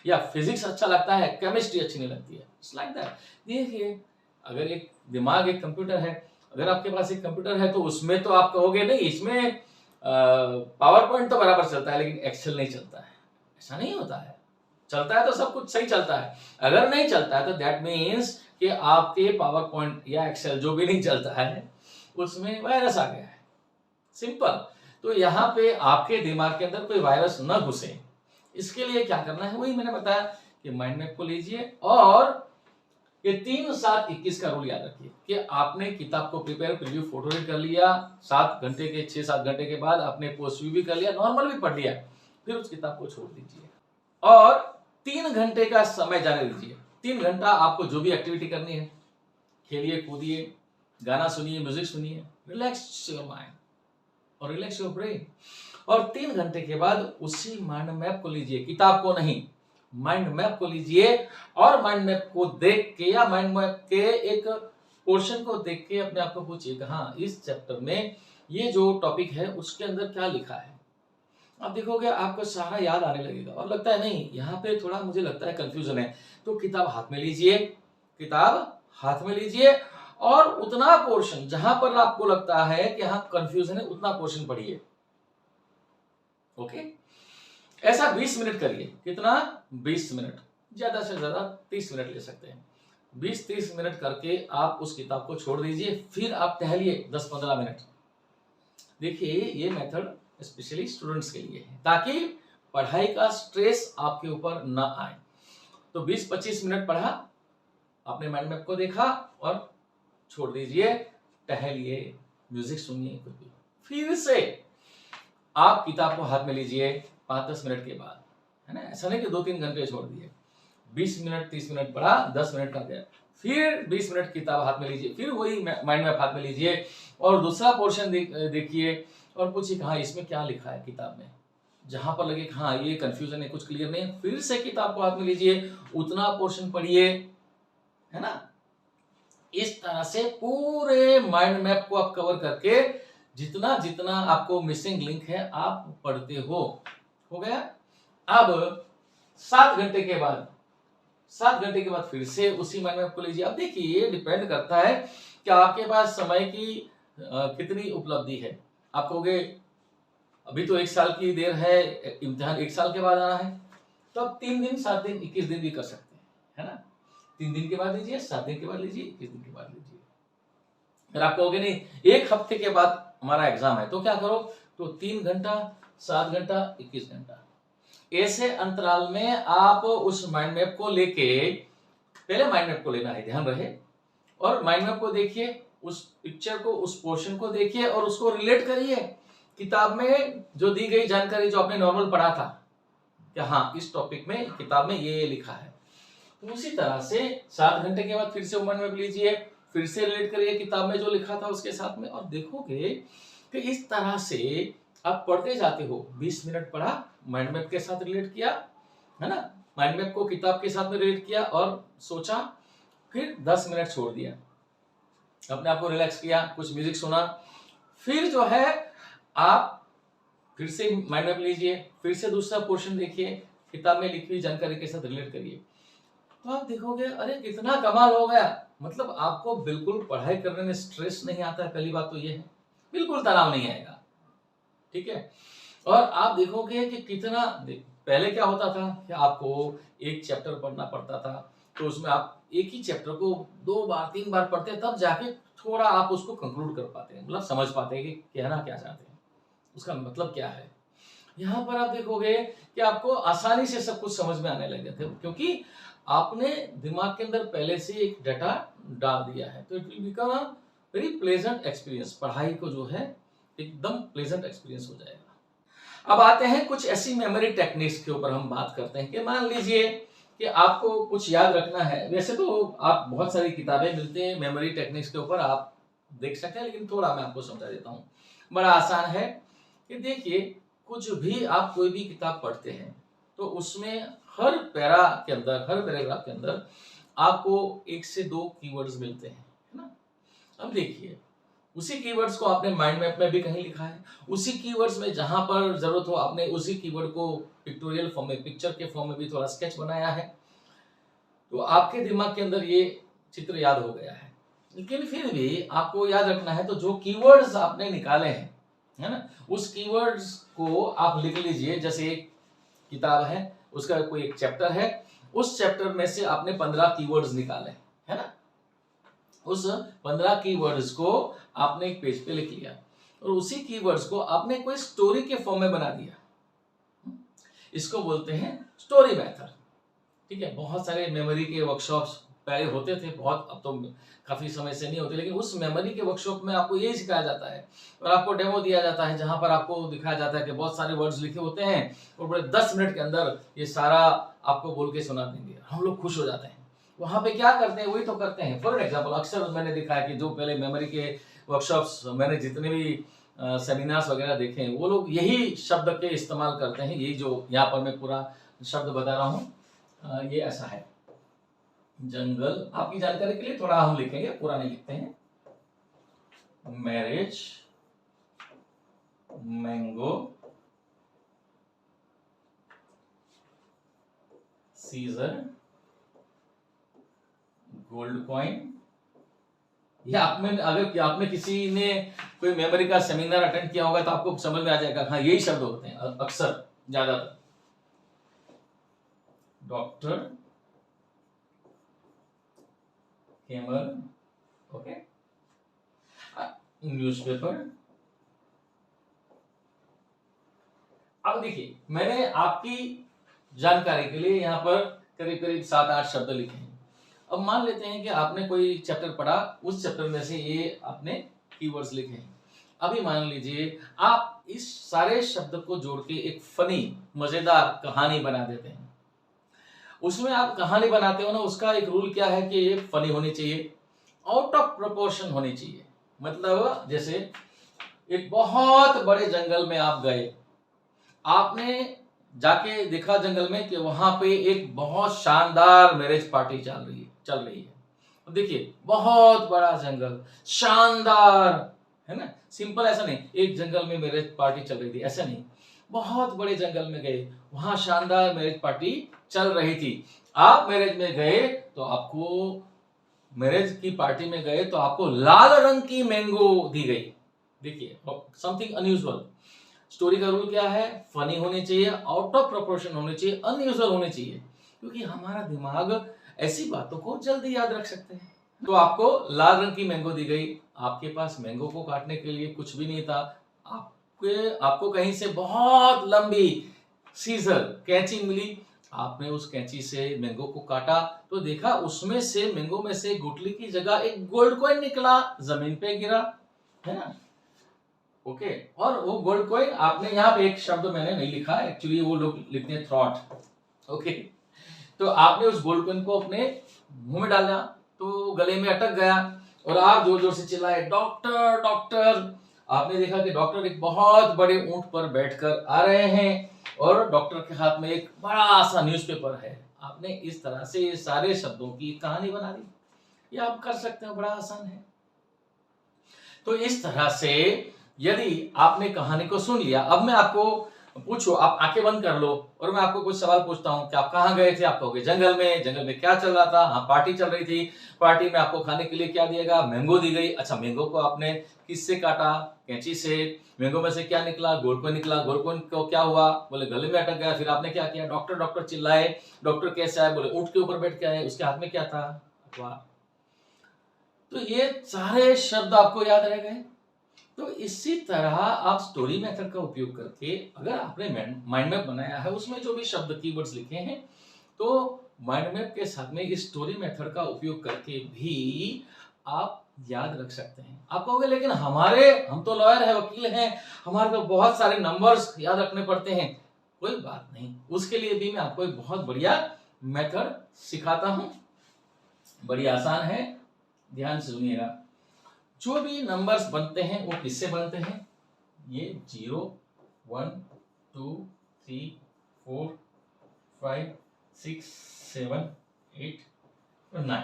या फिजिक्स अच्छा लगता है, केमिस्ट्री अच्छी नहीं लगती है। It's like that. देखिए, अगर एक दिमाग एक कंप्यूटर है, अगर आपके पास एक कंप्यूटर है तो उसमें तो आप कहोगे नहीं इसमें पावर पॉइंट तो बराबर चलता है लेकिन एक्सेल नहीं चलता है। ऐसा नहीं होता है। चलता है तो सब कुछ सही चलता है, अगर नहीं चलता है तो दैट मीन्स कि आपके पावर पॉइंट या एक्सेल जो भी नहीं चलता है उसमें वायरस आ गया है। सिंपल। तो यहाँ पे आपके दिमाग के अंदर कोई वायरस न घुसे, इसके लिए क्या करना है, वही मैंने बताया कि माइंड मैप को लीजिए और ये 3-7-21 का रूल याद रखिए कि आपने किताब को प्रिपेयर प्रीव्यू फोटो रीड कर लिया, 7 घंटे के 6-7 घंटे के बाद आपने पोस्ट व्यू भी कर लिया, नॉर्मल भी पढ़ लिया, फिर उस किताब को छोड़ दीजिए और 3 घंटे का समय जाने दीजिए। 3 घंटा आपको जो भी एक्टिविटी करनी है, खेलिए, कूदिए, गाना सुनिए, म्यूजिक सुनिए, रिलैक्स योर माइंड और रिलैक्स योर ब्रेन। और 3 घंटे के बाद उसी माइंड मैप को लीजिए, किताब को नहीं, माइंड मैप को लीजिए और माइंड मैप को देख के या माइंड मैप के एक पोर्शन को देख के अपने आप को पूछिए कि हाँ, इस चैप्टर में ये जो टॉपिक है उसके अंदर क्या लिखा है। आप देखोगे आपको सारा याद आने लगेगा और लगता है नहीं यहाँ पे थोड़ा मुझे लगता है कंफ्यूजन है, तो किताब हाथ में लीजिए, किताब हाथ में लीजिए और उतना पोर्शन जहां पर आपको लगता है कि हाँ कंफ्यूजन है उतना पोर्शन पढ़िए। ओके, ऐसा 20 मिनट करिए। कितना? 20 मिनट, ज्यादा से ज्यादा 30 मिनट ले सकते हैं। 20-30 मिनट करके आप उस किताब को छोड़ दीजिए, फिर आप टहलिए 10-15 मिनट। देखिए, ये मेथड स्पेशली स्टूडेंट्स के लिए है ताकि पढ़ाई का स्ट्रेस आपके ऊपर न आए। तो 20-25 मिनट पढ़ा, आपने माइंड मैप को देखा और छोड़ दीजिए, टहलिए, म्यूजिक सुनिए, कुछ भी। फिर से आप किताब को हाथ में लीजिए 5-10 मिनट के बाद, है ना। ऐसा नहीं कि 2-3 घंटे छोड़ दिए। 20 मिनट 30 मिनट पढ़ा, 10 मिनट का गया, फिर 20 मिनट किताब हाथ में लीजिए, फिर वही माइंड मैप हाथ में लीजिए और दूसरा पोर्शन देखिए और पूछिए हाँ इसमें क्या लिखा है किताब में। जहां पर लगे हाँ ये कंफ्यूजन है, कुछ क्लियर नहीं है, फिर से किताब को हाथ में लीजिए, उतना पोर्शन पढ़िए, है ना। इस तरह से पूरे माइंड मैप को आप कवर करके जितना जितना आपको मिसिंग लिंक है आप पढ़ते हो गया। अब 7 घंटे के बाद फिर से उसी माइंड मैप को लीजिए। अब देखिए, ये डिपेंड करता है कि आपके पास समय की कितनी उपलब्धि है। आप कहोगे अभी तो 1 साल की देर है, इम्तिहान 1 साल के बाद आना है, तो अब 3 दिन 7 दिन 21 दिन भी कर सकते हैं, है ना। 3 दिन के बाद लीजिए, 7 दिन के बाद लीजिए, 21 दिन के बाद लीजिए। फिर आप कहोगे नहीं 1 हफ्ते के बाद हमारा एग्जाम है, तो क्या करो, तो 3 घंटा, 7 घंटा, 21 घंटा, ऐसे अंतराल में आप उस माइंड मैप को लेके, पहले माइंड मैप को लेना है, ध्यान रहे, और माइंड मैप को देखिए, उस पिक्चर को, उस पोर्शन को देखिए और उसको रिलेट करिए किताब में जो दी गई जानकारी, जो आपने नॉर्मल पढ़ा था कि हाँ इस टॉपिक में किताब में ये लिखा है। तो उसी तरह से 7 घंटे के बाद फिर से माइंड मैप लीजिए, फिर से रिलेट करिए किताब में जो लिखा था उसके साथ में, और देखोगे कि इस तरह से आप पढ़ते जाते हो। 20 मिनट पढ़ा, माइंड मैप के साथ रिलेट किया, है ना, माइंड मैप को किताब के साथ में रिलेट किया और सोचा, फिर 10 मिनट छोड़ दिया, अपने आप को रिलैक्स किया, कुछ म्यूजिक सुना, फिर जो है आप फिर से माइंड मैप लीजिए, फिर से दूसरा पोर्शन देखिए, किताब में लिखी हुई जानकारी के साथ रिलेट करिए। तो आप देखोगे अरे कितना कमाल हो गया, मतलब आपको बिल्कुल पढ़ाई करने में स्ट्रेस नहीं आता है। पहली बात तो ये है, बिल्कुल तनाव नहीं आएगा, ठीक है। और आप देखोगे कि कितना, पहले क्या होता था कि आपको एक चैप्टर पढ़ना पड़ता था, तो उसमें आप एक ही चैप्टर को 2 बार 3 बार पढ़ते, तब जाके थोड़ा आप उसको कंक्लूड कर पाते हैं, मतलब समझ पाते हैं कि कहना क्या चाहते हैं, उसका मतलब क्या है। यहाँ पर आप देखोगे कि आपको आसानी से सब कुछ समझ में आने लग जाते हैं, क्योंकि आपने दिमाग के अंदर पहले से एक डाटा डाल दिया है। तो it will become a very pleasant experience, पढ़ाई को जो है एकदम प्लेजेंट एक्सपीरियंस हो जाएगा। अब आते हैं कुछ ऐसी मेमोरी टेक्निक्स के ऊपर हम बात करते हैं कि मान लीजिए कि आपको कुछ याद रखना है। वैसे तो आप बहुत सारी किताबें मिलती हैं मेमोरी टेक्निक्स के ऊपर, आप देख सकते हैं, लेकिन थोड़ा मैं आपको समझा देता हूँ। बड़ा आसान है कि देखिए, कुछ भी आप कोई भी किताब पढ़ते हैं तो उसमें हर पैरा के अंदर, हर पैराग्राफ के अंदर आपको 1 से 2 कीवर्ड्स मिलते हैं, है ना। अब देखिए, उसी कीवर्ड्स को आपने माइंड मैप में भी कहीं लिखा है, उसी कीवर्ड्स में जहां पर जरूरत हो आपने उसी कीवर्ड को पिक्टोरियल फॉर्म में, पिक्चर के फॉर्म में भी थोड़ा स्केच बनाया है, तो आपके दिमाग के अंदर ये चित्र याद हो गया है। लेकिन फिर भी आपको याद रखना है, तो जो कीवर्ड्स आपने निकाले हैं, है ना, उस कीवर्ड्स को आप लिख लीजिए। जैसे एक किताब है, उसका कोई एक चैप्टर है, उस चैप्टर में से आपने 15 कीवर्ड्स निकाले, है ना, उस 15 कीवर्ड्स को आपने एक पेज पे लिख लिया और उसी कीवर्ड्स को आपने कोई स्टोरी के फॉर्म में बना दिया। इसको बोलते हैं स्टोरी मेथड। ठीक है, बहुत सारे मेमोरी के वर्कशॉप्स पहले होते थे, बहुत, अब तो काफी समय से नहीं होते, लेकिन उस मेमोरी के वर्कशॉप में आपको यही सिखाया जाता है और आपको डेमो दिया जाता है, जहां पर आपको दिखाया जाता है कि बहुत सारे वर्ड्स लिखे होते हैं और बड़े 10 मिनट के अंदर ये सारा आपको बोल के सुना देंगे, हम लोग खुश हो जाते हैं। वहां पे क्या करते हैं, वही तो करते हैं। फॉर एग्जाम्पल, अक्सर मैंने देखा है कि जो पहले मेमोरी के वर्कशॉप्स, मैंने जितने भी सेमिनार्स वगैरह देखे हैं, वो लोग यही शब्द के इस्तेमाल करते हैं। यही जो यहाँ पर मैं पूरा शब्द बता रहा हूँ, ये ऐसा है, जंगल। आपकी जानकारी के लिए थोड़ा हम लिखेंगे, पूरा नहीं लिखते हैं। Marriage, mango, Caesar, gold coin. ये अगर आपने किसी ने कोई मेमोरी का सेमिनार अटेंड किया होगा तो आपको समझ में आ जाएगा, हाँ यही शब्द होते हैं अक्सर, ज्यादातर। Doctor, camel, okay, newspaper. अब देखिए, मैंने आपकी जानकारी के लिए यहाँ पर करीब करीब 7-8 शब्द लिखे हैं। अब मान लेते हैं कि आपने कोई चैप्टर पढ़ा, उस चैप्टर में से ये आपने कीवर्ड्स लिखे हैं। अभी मान लीजिए आप इस सारे शब्द को जोड़ के एक फनी, मजेदार कहानी बना देते हैं। उसमें आप कहानी बनाते हो ना, उसका एक रूल क्या है कि ये फनी होनी चाहिए, आउट ऑफ प्रोपोर्शन होनी चाहिए। मतलब जैसे एक बहुत बड़े जंगल में आप गए, आपने जाके देखा जंगल में कि वहां पे एक बहुत शानदार मैरिज पार्टी चल रही है। देखिए, बहुत बड़ा जंगल, शानदार, है ना, सिंपल ऐसा नहीं एक जंगल में मैरिज पार्टी चल रही थी, ऐसा नहीं, बहुत बड़े जंगल में गए, वहां शानदार मैरिज पार्टी चल रही थी। आप मैरिज में गए तो आपको, मैरिज की पार्टी में गए तो आपको लाल रंग की मैंगो दी गई। देखिए, समथिंग अनयूजुअल। स्टोरी का रूल क्या है, फनी होनी चाहिए, आउट ऑफ प्रोपोर्शन होनी चाहिए, अनयूजुअल होनी चाहिए, क्योंकि हमारा दिमाग ऐसी बातों को जल्दी याद रख सकते हैं। तो आपको लाल रंग की मैंगो दी गई, आपके पास मैंगो को काटने के लिए कुछ भी नहीं था, आपको कहीं से बहुत लंबी सीजर, कैंची मिली, आपने उस कैंची से मैंगो को काटा तो देखा उसमें से, मैंगो में से गुठली की जगह एक गोल्ड कॉइन निकला, जमीन पे गिरा, है ना, ओके। और वो गोल्ड कॉइन, आपने यहाँ पे एक शब्द मैंने नहीं लिखा, एक्चुअली वो लोग लिखते हैं थ्रॉट, ओके। तो आपने उस गोल्ड कॉइन को अपने मुंह में डाला तो गले में अटक गया और आप जोर जोर से चिल्लाए, डॉक्टर डॉक्टर। आपने देखा कि डॉक्टर एक बहुत बड़े ऊंट पर बैठकर आ रहे हैं और डॉक्टर के हाथ में एक बड़ा सा न्यूज़पेपर है। आपने इस तरह से ये सारे शब्दों की कहानी बना दी। ये आप कर सकते हो, बड़ा आसान है। तो इस तरह से यदि आपने कहानी को सुन लिया, अब मैं आपको पूछो, आप आंखें बंद कर लो और मैं आपको कुछ सवाल पूछता हूं कि आप कहाँ गए थे, आप कहोगे जंगल में। जंगल में क्या चल रहा था, हाँ पार्टी चल रही थी, पार्टी में आपको खाने के लिए क्या दिया गया, मैंगो दी गई। अच्छा, मैंगो को आपने किससे काटा, कैंची से। मैंगो में से क्या निकला, गोल्ड कॉइन निकला। गोल्ड कॉइन को क्या हुआ, बोले गले में अटक गया। फिर आपने क्या किया, डॉक्टर डॉक्टर चिल्लाए। डॉक्टर कैसे आए, बोले ऊंट के ऊपर बैठ के आए, उसके हाथ में क्या था, अखबार। तो ये सारे शब्द आपको याद रह गए। तो इसी तरह आप स्टोरी मेथड का उपयोग करके, अगर आपने माइंड मैप बनाया है, उसमें जो भी शब्द कीवर्ड्स लिखे हैं, तो माइंड मैप के साथ में इस स्टोरी मेथड का उपयोग करके भी आप याद रख सकते हैं। आप कहोगे लेकिन हम तो लॉयर है, वकील हैं, हमारे तो बहुत सारे नंबर्स याद रखने पड़ते हैं। कोई बात नहीं, उसके लिए भी मैं आपको एक बहुत बढ़िया मेथड सिखाता हूं, बड़ी आसान है, ध्यान से सुनिएगा। जो भी नंबर्स बनते हैं वो किससे बनते हैं, ये 0 1 2 3 4 5 6 7 8 और 9,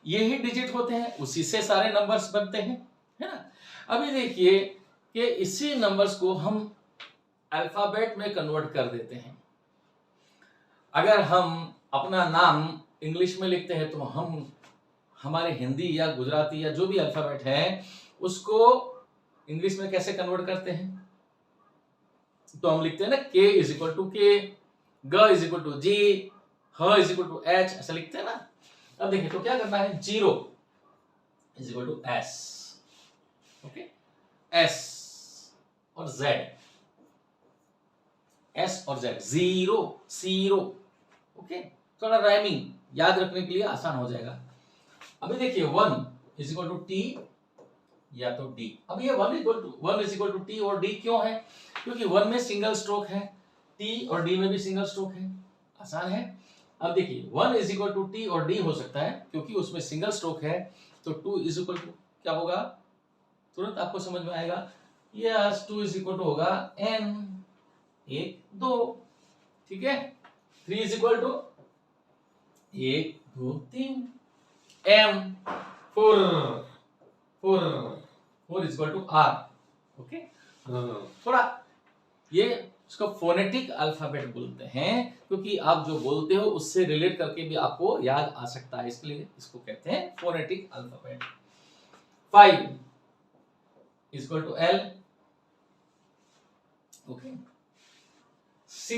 यही डिजिट होते हैं, उसी से सारे नंबर्स बनते हैं, है ना। अभी देखिए कि इसी नंबर्स को हम अल्फाबेट में कन्वर्ट कर देते हैं। अगर हम अपना नाम इंग्लिश में लिखते हैं तो हम हमारे हिंदी या गुजराती या जो भी अल्फाबेट है उसको इंग्लिश में कैसे कन्वर्ट करते हैं? तो हम लिखते हैं ना K is equal to K, G is equal to G, H is equal to H, ऐसा लिखते हैं ना। अब देखिए तो क्या करना है, 0 is equal to S, okay, S और Z, S और Z, 0 0, ओके। थोड़ा राइमिंग याद रखने के लिए आसान हो जाएगा। अभी देखिए 1 इज इक्वल टू T या तो D। अब ये 1 इज इक्वल टू T और D क्यों है? क्योंकि 1 में सिंगल स्ट्रोक है, T और D में भी सिंगल स्ट्रोक है, आसान है। अब देखिए 1 इज इक्वल टू T और D हो सकता है क्योंकि उसमें सिंगल स्ट्रोक है, तो 2 इज इक्वल टू क्या होगा, तुरंत आपको समझ में आएगा, यस 2 इज इक्वल टू होगा N 1 2, ठीक है। 3 is equal to 1 2 3, M 4 is equal to R, okay. थोड़ा ये इसको फोनेटिक अल्फाबेट बोलते हैं क्योंकि आप जो बोलते हो उससे रिलेट करके भी आपको याद आ सकता है, इसलिए इसको कहते हैं phonetic alphabet. 5 is equal to L, okay. C,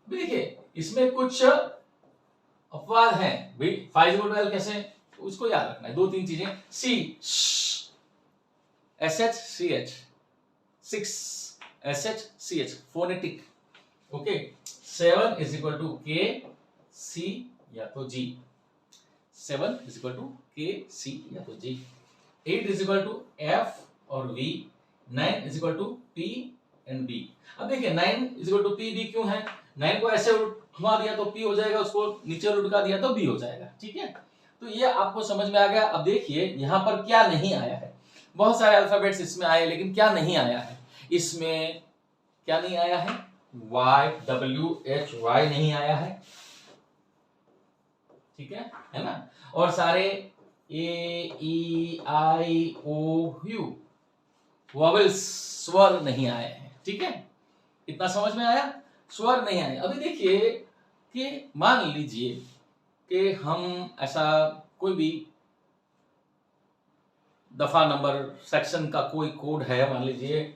देखिए इसमें कुछ अपवाद हैं भाई, 5 इज इक्वल टू L कैसे, उसको याद रखना है, 2-3 चीजें। C SH CH, 6 SH CH, phonetic, okay. 7 is equal to K C या तो G, 7 is equal to K C या तो G। 8 is equal to F और V, 9 is equal to P and B। अब देखिए 9 is equal to P B क्यों है, 9 को ऐसे घुमा दिया तो P हो जाएगा, उसको नीचे लुढ़का दिया तो B हो जाएगा, ठीक है। तो ये आपको समझ में आ गया। अब देखिए यहाँ पर क्या नहीं आया है, बहुत सारे अल्फाबेट्स इसमें आए लेकिन क्या नहीं आया है, इसमें क्या नहीं आया है, YWHY नहीं आया है, ठीक है ना। और सारे AEIOU वॉवेल्स, स्वर नहीं आए हैं, ठीक है। इतना समझ में आया, स्वर नहीं आए। अभी देखिए कि मान लीजिए कि हम ऐसा कोई भी दफा नंबर सेक्शन का कोई कोड है, मान लीजिए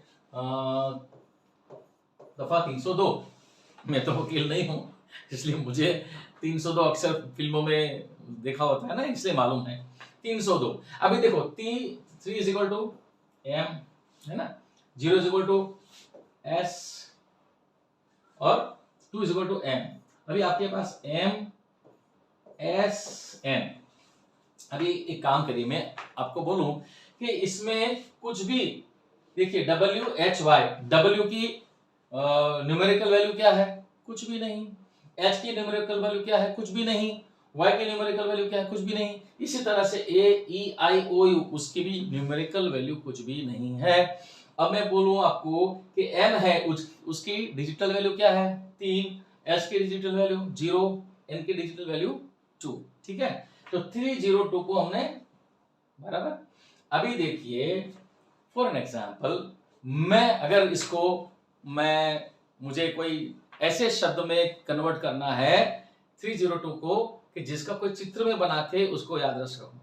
दफा 302, मैं तो वकील नहीं हूं इसलिए मुझे 302 अक्सर फिल्मों में देखा होता है ना, इसलिए मालूम है 302। अभी देखो 3 इज इक्वल टू M, है ना, 0 इज इक्वल टू S और 2 इज इक्वल टू M। अभी आपके पास M S N। अभी एक काम करिए, मैं आपको बोलूं कि इसमें कुछ भी देखिए WHY, W की न्यूमेरिकल वैल्यू क्या है, कुछ भी नहीं। H की न्यूमेरिकल वैल्यू क्या है, कुछ भी नहीं। Y की न्यूमेरिकल वैल्यू क्या है, कुछ भी नहीं। इसी तरह से AEIOU उसकी भी न्यूमेरिकल वैल्यू कुछ भी नहीं है। अब मैं बोलूं आपको कि M है, उसकी डिजिटल वैल्यू क्या है 3, S की डिजिटल वैल्यू 0, N की डिजिटल वैल्यू 2, ठीक है। तो 302 को हमने बराबर। अभी देखिए फॉर एन एग्जांपल, मैं अगर इसको मुझे कोई ऐसे शब्द में कन्वर्ट करना है 302 को कि जिसका कोई चित्र में बना के उसको याद रख सकूं।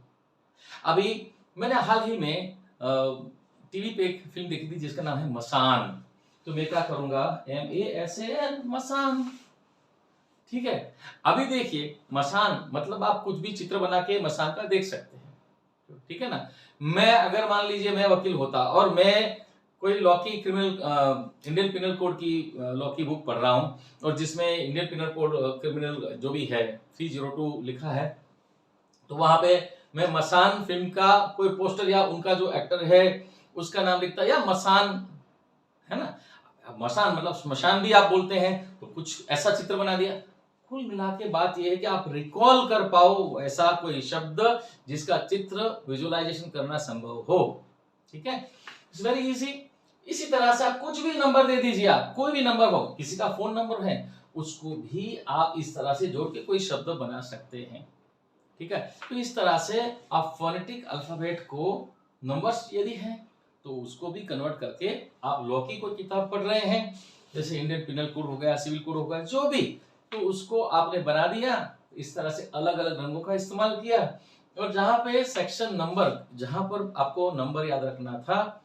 अभी मैंने हाल ही में टीवी पे एक फिल्म देखी थी जिसका नाम है मसान, तो मैं क्या करूंगा MASAN, मसान, ठीक है। अभी देखिए मसान मतलब आप कुछ भी चित्र बना के मसान का देख सकते हैं, ठीक है ना। मैं अगर मान लीजिए मैं वकील होता और मैं कोई लॉ की इंडियन पिनल कोड की लॉ की बुक पढ़ रहा हूं और जिसमें इंडियन पिनल कोड क्रिमिनल जो भी है 302 लिखा है, तो वहां पे मैं मसान फिल्म का कोई पोस्टर या उनका जो एक्टर है उसका नाम लिखता या मसान, है ना। मसान मतलब स्मशान भी आप बोलते हैं, तो कुछ ऐसा चित्र बना दिया। कुल मिला के बात यह है कि आप रिकॉल कर पाओ ऐसा कोई शब्द जिसका चित्र विजुअलाइजेशन करना संभव हो, ठीक है। It's very easy. इसी तरह से आप कुछ भी नंबर दे दीजिए, आप कोई भी नंबर हो, किसी का फोन नंबर है, उसको भी आप इस तरह से जोड़ के कोई शब्द बना सकते हैं, ठीक है। तो इस तरह से आप फोनेटिक अल्फाबेट को नंबर्स यदि हैं तो उसको भी कन्वर्ट करके आप लॉ की कोई किताब पढ़ रहे हैं, जैसे इंडियन पिनल कोड हो गया, सिविल कोड हो गया, जो भी, तो उसको आपने बना दिया, इस तरह से अलग अलग रंगों का इस्तेमाल किया, और जहां पे सेक्शन नंबर, जहां पर आपको नंबर याद रखना था,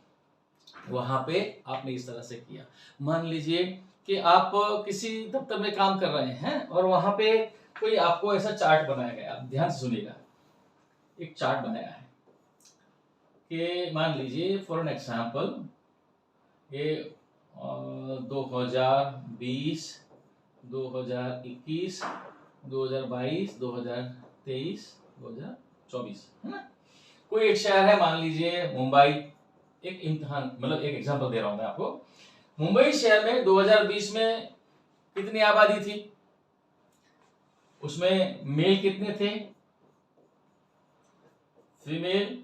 वहां पे आपने इस तरह से किया। मान लीजिए कि आप किसी दफ्तर में काम कर रहे हैं और वहां पे कोई आपको ऐसा चार्ट बनाया गया, आप ध्यान से सुनिएगा, एक चार्ट बनाया है कि मान लीजिए फॉर एन एग्जांपल ये 2020, 2021, 2022, 2023, 2024 है ना। कोई एक शहर है, मान लीजिए मुंबई, एक इम्तिहान मतलब एक एग्जांपल दे रहा हूं मैं आपको। मुंबई शहर में 2020 में कितनी आबादी थी, उसमें मेल कितने थे, फीमेल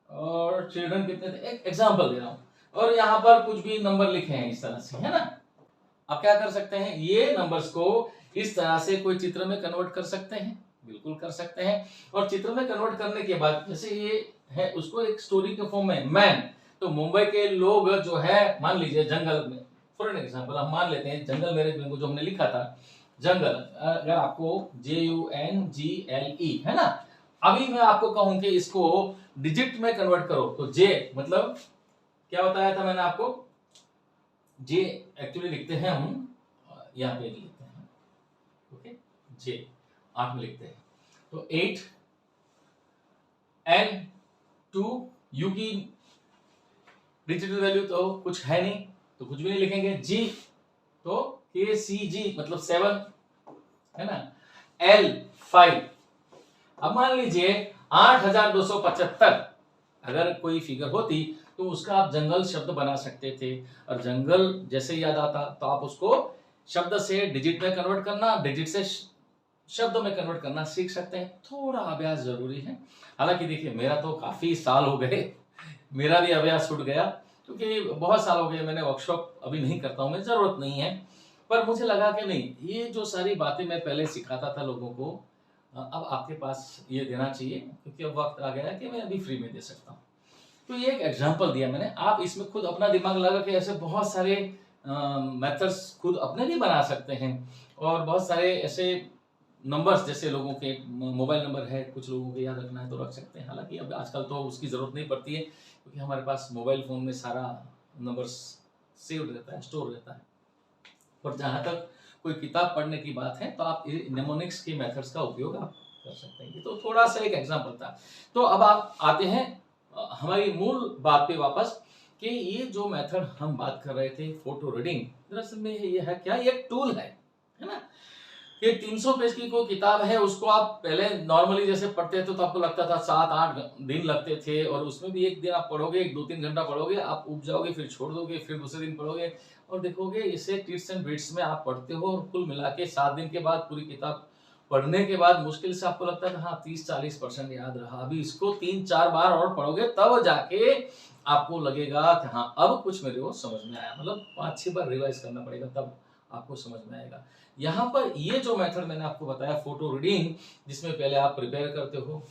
और चिल्ड्रन कितने थे, एक एग्जांपल दे रहा हूं, और यहां पर कुछ भी नंबर लिखे हैं इस तरह से, है ना। आप क्या कर सकते हैं, ये नंबर्स को इस तरह से कोई चित्र में कन्वर्ट कर सकते हैं, बिल्कुल कर सकते हैं। और चित्र में कन्वर्ट करने के बाद जैसे ये है, उसको एक स्टोरी के फॉर्म में मैन, तो मुंबई के लोग जो है, मान लीजिए जंगल में, फॉर एन एग्जांपल हम मान लेते हैं जंगल मेरे जो हमने लिखा था जंगल, अगर आपको JUNGLE है ना, अभी मैं आपको कहूं कि इसको डिजिट में कन्वर्ट करो, तो जे मतलब क्या बताया था मैंने आपको, जे एक्चुअली लिखते हैं हम यहाँ पे लिखते हैं, ओके, जे 8 में लिखते हैं, तो 8, N 2, U की डिजिटल वैल्यू तो कुछ है नहीं, तो कुछ भी नहीं लिखेंगे, G तो KCG मतलब 7 है ना, L 5। अब मान लीजिए 8275 अगर कोई फिगर होती तो उसका आप जंगल शब्द बना सकते थे, और जंगल जैसे याद आता तो आप उसको शब्द से डिजिट में कन्वर्ट करना, डिजिट से शब्द में कन्वर्ट करना सीख सकते हैं। थोड़ा अभ्यास जरूरी है, हालांकि देखिए मेरा तो काफी साल हो गए, मेरा भी अभ्यास छूट गया, क्योंकि बहुत साल हो गए मैंने वर्कशॉप अभी नहीं करता हूं मैं, जरूरत नहीं है, पर मुझे लगा कि नहीं, ये जो सारी बातें मैं पहले सिखाता था लोगों को, अब आपके पास ये देना चाहिए, क्योंकि अब वक्त आ गया है कि मैं अभी फ्री में दे सकता हूँ। तो ये एक एग्जांपल दिया मैंने, आप इसमें खुद अपना दिमाग लगा के ऐसे बहुत सारे मेथड्स खुद अपने भी बना सकते हैं, और बहुत सारे ऐसे नंबर्स, जैसे लोगों के मोबाइल नंबर है, कुछ लोगों को याद रखना है तो रख सकते हैं, हालांकि अब आजकल तो उसकी जरूरत नहीं पड़ती है, क्योंकि हमारे पास मोबाइल फोन में सारा नंबर्स सेव रहता है, स्टोर रहता है। और जहां तक कोई किताब पढ़ने की बात है तो आप निमोनिक्स के मेथड्स का उपयोग आप कर सकते हैं। तो थोड़ा सा एक एग्जांपल था। तो अब आप आते हैं हमारी मूल बात पे वापस, कि ये जो मेथड हम बात कर रहे थे फोटो रीडिंग, दरअसल में ये है क्या, ये एक टूल है ना। ये 300 पेज की कोई किताब है, उसको आप पहले नॉर्मली जैसे पढ़ते थे तो आपको लगता था 7-8 दिन लगते थे, और उसमें भी एक दिन आप पढ़ोगे, 2-3 घंटा पढ़ोगे, आप उब जाओगे, फिर छोड़ दोगे, फिर दूसरे दिन पढ़ोगे, और देखोगे इसे टिप्स एंड बिट्स में आप पढ़ते हो, और कुल मिला के 7 दिन के बाद पूरी किताब पढ़ने के बाद मुश्किल से आपको लगता है हाँ 30-40% याद रहा। अभी इसको 3-4 बार और पढ़ोगे तब जाके आपको लगेगा कि हाँ अब कुछ मेरे को समझ में आया, मतलब 5-6 बार रिवाइज करना पड़ेगा तब आपको समझ में आएगा। यहाँ पर ये जो मेथड मैंने आपको बताया फोटो रीडिंग, जिसमें पहले आप प्रिपेयर करते हो,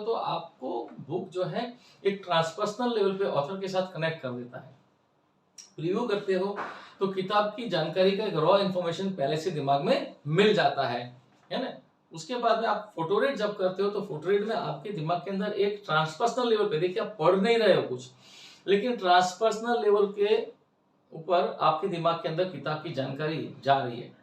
तो आपको बुक जो है एक ट्रांसपर्सनल लेवल पे ऑथर के साथ कनेक्ट कर देता है। प्रीव्यू करते हो तो किताब की जानकारी का एक रॉ इन्फॉर्मेशन पहले से दिमाग में मिल जाता है ना। उसके बाद में आप फोटो रीड जब करते हो तो फोटो रीड में आपके दिमाग के अंदर एक ट्रांसपर्सनल लेवल पे, देखिए आप पढ़ नहीं रहे हो कुछ, लेकिन ट्रांसपर्सनल लेवल के ऊपर आपके दिमाग के अंदर किताब की जानकारी जा रही है।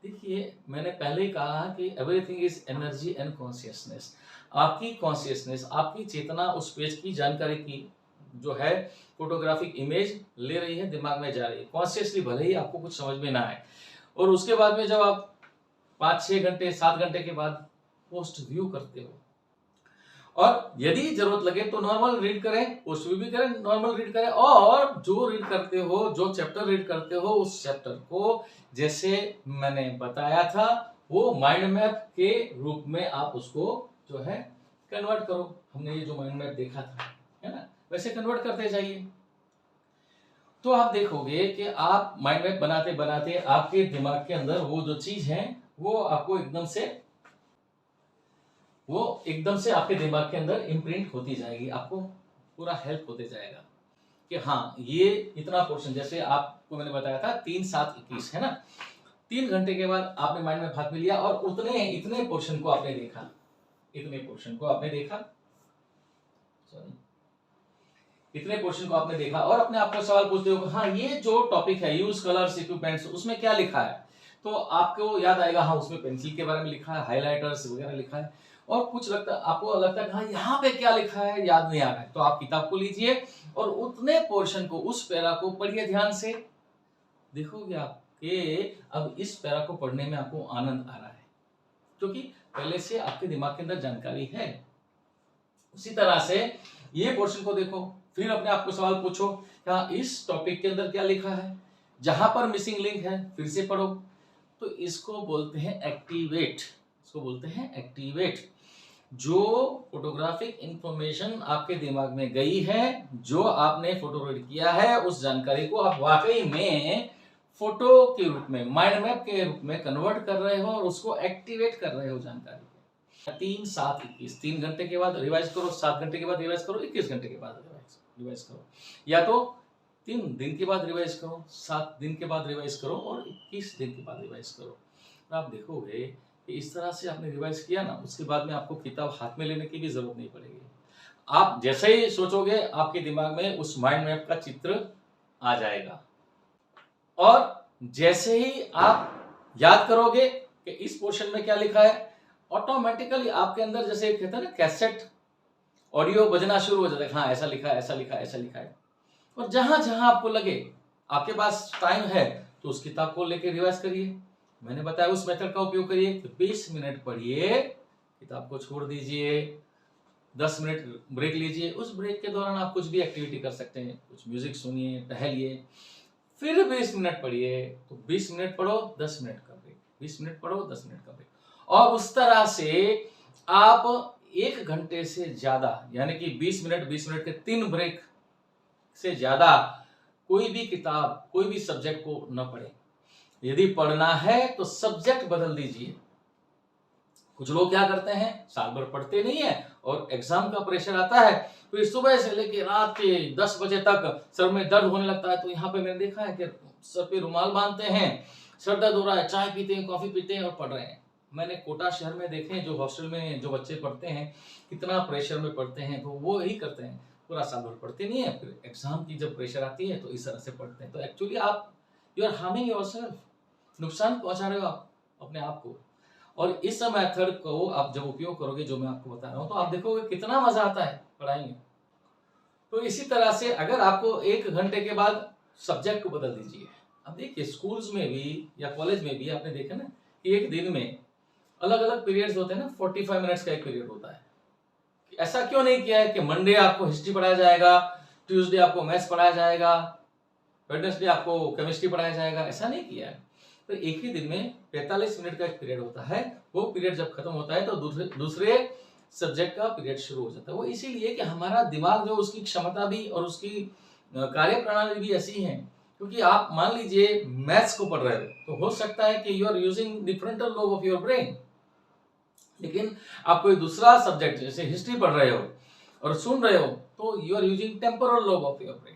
देखिए मैंने पहले ही कहा कि everything is energy and consciousness. आपकी कॉन्शियसनेस, आपकी चेतना उस पेज की जानकारी की जो है फोटोग्राफिक इमेज ले रही है, दिमाग में जा रही है कॉन्शियसली, भले ही आपको कुछ समझ में ना आए। और उसके बाद में जब आप 5-6 घंटे 7 घंटे के बाद पोस्ट व्यू करते हो, और यदि जरूरत लगे तो नॉर्मल रीड करें, पोस्ट व्यू भी करें, नॉर्मल रीड करें, और जो रीड करते हो, जो चैप्टर रीड करते हो, उस चैप्टर को जैसे मैंने बताया था वो माइंड मैप के रूप में आप उसको जो है कन्वर्ट करो। हमने ये जो माइंड मैप देखा था है ना, वैसे कन्वर्ट करते जाइए। तो आप देखोगे कि आप माइंड मैप बनाते बनाते आपके दिमाग के अंदर वो जो चीज है वो आपको एकदम से आपके दिमाग के अंदर इम्प्रिंट होती जाएगी, आपको पूरा हेल्प होते जाएगा कि हाँ ये इतना पोर्शन, जैसे आपको मैंने बताया था 3-7-21 है ना, 3 घंटे के बाद आपने माइंड में हाथ में लिया और इतने पोर्शन को आपने देखा, इतने पोर्शन को आपने देखा और अपने आप को सवाल पूछते हो हाँ ये जो टॉपिक है यूज कलर्स इक्विपमेंट्स, उसमें क्या लिखा है, तो आपको याद आएगा हाँ उसमें पेंसिल के बारे में लिखा है, हाइलाइटर्स वगैरह लिखा है, और कुछ आपको लगता है हाँ यहाँ पे क्या लिखा है याद नहीं आ रहा है, तो आप किताब को लीजिए और उतने पोर्शन को, उस पैरा को पढ़िए ध्यान से। देखोगे आप कि अब इस पैरा को पढ़ने में आपको आनंद आ रहा है, क्योंकि पहले से आपके दिमाग के अंदर जानकारी है। उसी तरह से ये पोर्शन को देखो, फिर अपने आप को सवाल पूछो क्या इस टॉपिक के अंदर क्या लिखा है, जहां पर मिसिंग लिंक है फिर से पढ़ो। तो इसको बोलते हैं एक्टिवेट। जो फोटोग्राफिक इंफॉर्मेशन आपके दिमाग में गई है, जो आपने फोटो रीड किया है, उस जानकारी को आप वाकई में फोटो के रूप में, माइंड मैप के रूप में कन्वर्ट कर रहे हो और उसको एक्टिवेट कर रहे हो जानकारी। 3-7-21 3 घंटे के बाद रिवाइज करो, 7 घंटे के बाद रिवाइज करो, 21 घंटे के बाद रिवाइज करो, या तो 3 दिन के बाद रिवाइज करो, 7 दिन के बाद रिवाइज करो और 21 दिन के बाद रिवाइज करो। तो आप देखोगे कि इस तरह से आपने रिवाइज किया ना, उसके बाद में आपको किताब हाथ में लेने की भी जरूरत नहीं पड़ेगी। आप जैसे ही सोचोगे आपके दिमाग में उस माइंड मैप का चित्र आ जाएगा, और जैसे ही आप याद करोगे कि इस पोर्शन में क्या लिखा है, ऑटोमेटिकली आपके अंदर जैसे कहते हैं ना कैसेट ऑडियो बजना शुरू हो जाता है, हाँ ऐसा लिखा है, ऐसा लिखा है, ऐसा लिखा है। और जहां जहां आपको लगे आपके पास टाइम है तो उस किताब को लेके रिवाइज करिए। मैंने बताया उस मेथड का उपयोग करिए कि 20 मिनट पढ़िए, किताब को छोड़ दीजिए, 10 मिनट ब्रेक लीजिए, उस ब्रेक के दौरान आप कुछ भी एक्टिविटी कर सकते हैं, कुछ म्यूजिक सुनिए, टहलिए, फिर 20 मिनट पढ़िए। तो 20 मिनट पढ़ो, 10 मिनट का ब्रेक, 20 मिनट पढ़ो, 10 मिनट का ब्रेक, और उस तरह से आप 1 घंटे से ज्यादा, यानी कि 20 मिनट के 3 ब्रेक से ज्यादा कोई भी किताब, कोई भी सब्जेक्ट को न पढ़े। यदि पढ़ना है तो सब्जेक्ट बदल दीजिए। कुछ लोग क्या करते हैं, साल भर पढ़ते नहीं है और एग्जाम का प्रेशर आता है, फिर सुबह से लेकर रात के 10 बजे तक सर में दर्द होने लगता है। तो यहाँ पे मैंने देखा है कि सर पे रुमाल बांधते हैं, सर दर्द हो रहा है, चाय पीते हैं, कॉफी पीते हैं और पढ़ रहे हैं। मैंने कोटा शहर में देखे हैं, जो हॉस्टल में जो बच्चे पढ़ते हैं, कितना प्रेशर में पढ़ते हैं, तो वो यही करते हैं, पूरा साल भर पढ़ते नहीं है, फिर एग्जाम की जब प्रेशर आती है तो इस तरह से पढ़ते हैं। तो एक्चुअली आप यू आर हार्मिंग योरसेल्फ, नुकसान पहुंचा रहे हो आप अपने आप को। और इस मेथड को आप जब उपयोग करोगे, जो मैं आपको बता रहा हूं, तो आप देखोगे कितना मजा आता है पढ़ाई में। तो इसी तरह से अगर आपको 1 घंटे के बाद सब्जेक्ट को बदल दीजिए। अब देखिए स्कूल्स में भी या कॉलेज में भी आपने देखा ना कि एक दिन में अलग अलग पीरियड्स होते हैं ना, 45 मिनट्स का एक पीरियड होता है। ऐसा क्यों नहीं किया है कि मंडे आपको हिस्ट्री पढ़ाया जाएगा, ट्यूसडे आपको मैथ्स पढ़ाया जाएगा, वेडनेसडे आपको केमिस्ट्री पढ़ाया जाएगा, ऐसा नहीं किया है। तो एक ही दिन में 45 मिनट का एक पीरियड होता है। वो पीरियड जब खत्म होता है तो दूसरे सब्जेक्ट का पीरियड शुरू हो जाता है। वो इसीलिए कि हमारा दिमाग जो, उसकी क्षमता भी और उसकी कार्य प्रणाली भी ऐसी है। क्योंकि आप मान लीजिए मैथ्स को पढ़ रहे हो तो हो सकता है कि you are using the frontal lobe of your brain, लेकिन आप कोई दूसरा सब्जेक्ट जैसे हिस्ट्री पढ़ रहे हो और सुन रहे हो तो you are using temporal lobe of your brain.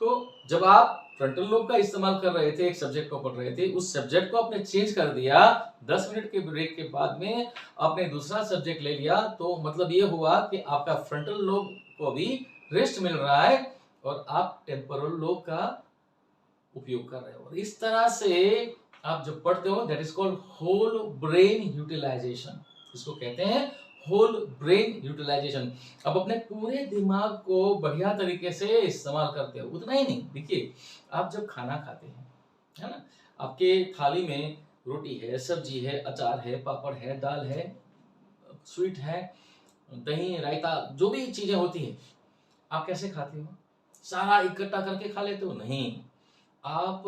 तो जब आप फ्रंटल लोब का इस्तेमाल कर रहे थे, एक सब्जेक्ट को पढ़ रहे थे, उस सब्जेक्ट को आपने चेंज कर दिया, 10 मिनट के ब्रेक के बाद में आपने दूसरा सब्जेक्ट ले लिया, तो मतलब ये हुआ कि आपका फ्रंटल लोब को भी रेस्ट मिल रहा है और आप टेम्पोरल लोब का उपयोग कर रहे हो। इस तरह से आप जब पढ़ते हो, that is called whole brain utilization. इसको कहते हैं होल ब्रेन यूटिलाइजेशन। अब अपने पूरे दिमाग को बढ़िया तरीके से इस्तेमाल करते हो। उतना ही नहीं, देखिए आप जब खाना खाते हैं, है ना, आपके थाली में रोटी है, सब्जी है, अचार है, पापड़ है, दाल है, स्वीट है, दही, रायता, जो भी चीजें होती है, आप कैसे खाते हो? सारा इकट्ठा करके खा लेते हो? नहीं, आप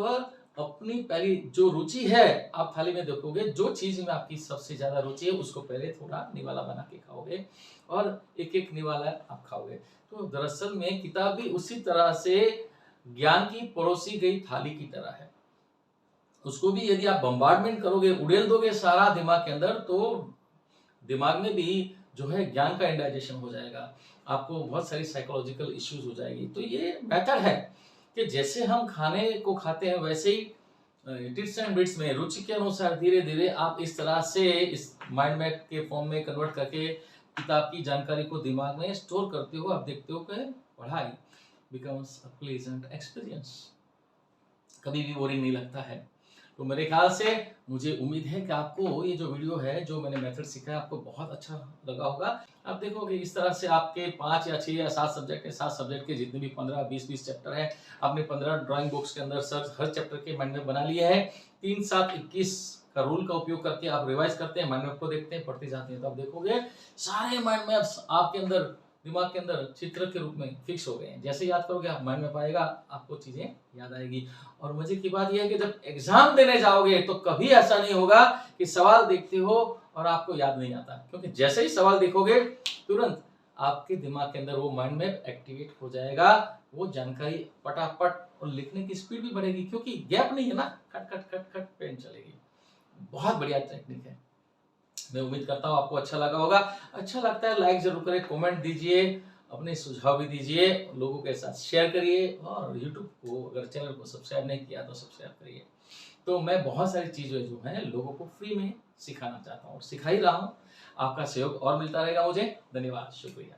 अपनी पहली जो रुचि है आप थाली में देखोगे, जो चीज में आपकी सबसे ज्यादा रुचि है उसको पहले थोड़ा निवाला बना के खाओगे और एक एक निवाला आप खाओगे। तो दरअसल में किताब भी उसी तरह से ज्ञान की परोसी गई थाली की तरह है। उसको भी यदि आप बम्बार्डमेंट करोगे, उड़ेल दोगे सारा दिमाग के अंदर, तो दिमाग में भी जो है ज्ञान का इंडाइजेशन हो जाएगा, आपको बहुत सारी साइकोलॉजिकल इश्यूज हो जाएगी। तो ये मेथड है कि जैसे हम खाने को खाते हैं वैसे ही टिट्स एंड बिट्स में रुचि के अनुसार धीरे धीरे आप इस तरह से इस माइंड मैप के फॉर्म में कन्वर्ट करके किताब की जानकारी को दिमाग में स्टोर करते हो। आप देखते हो कि पढ़ाई बिकम्स अ प्लेजेंट एक्सपीरियंस, कभी भी बोरिंग नहीं लगता है। तो मेरे ख्याल से मुझे उम्मीद है कि आपको ये जो वीडियो है, जो मैंने मेथड सीखा है, आपको बहुत अच्छा लगा होगा। आप देखोगे इस तरह से आपके 5 या 6 या 7 सब्जेक्ट है, 7 सब्जेक्ट के जितने भी 15, 20 चैप्टर है, आपने 15 ड्राइंग बुक्स के अंदर सर हर चैप्टर के माइंड मैप बना लिए हैं। 3, 7, 21 का रूल का उपयोग करके आप रिवाइज करते हैं, माइंड मैप को देखते हैं, पढ़ते जाते हैं, तो आप देखोगे सारे माइंड मैप्स आपके अंदर, दिमाग के अंदर चित्र के रूप में फिक्स हो गए हैं। जैसे याद करोगे आप, माइंड मैप आएगा, आपको चीजें याद आएगी। और मजे की बात यह है कि जब एग्जाम देने जाओगे तो कभी ऐसा नहीं होगा कि सवाल देखते हो और आपको याद नहीं आता, क्योंकि जैसे ही सवाल देखोगे तुरंत आपके दिमाग के अंदर वो माइंड मैप एक्टिवेट हो जाएगा, वो जानकारी फटाफट, और लिखने की स्पीड भी बढ़ेगी क्योंकि गैप नहीं है ना, खट खट खट खट पेन चलेगी। बहुत बढ़िया टेक्निक है। मैं उम्मीद करता हूँ आपको अच्छा लगा होगा। अच्छा लगता है लाइक जरूर करें, कमेंट दीजिए, अपने सुझाव भी दीजिए, लोगों के साथ शेयर करिए, और यूट्यूब को अगर चैनल को सब्सक्राइब नहीं किया तो सब्सक्राइब करिए। तो मैं बहुत सारी चीज़ें जो हैं लोगों को फ्री में सिखाना चाहता हूँ और सिखा ही रहा हूँ। आपका सहयोग और मिलता रहेगा मुझे। धन्यवाद, शुक्रिया।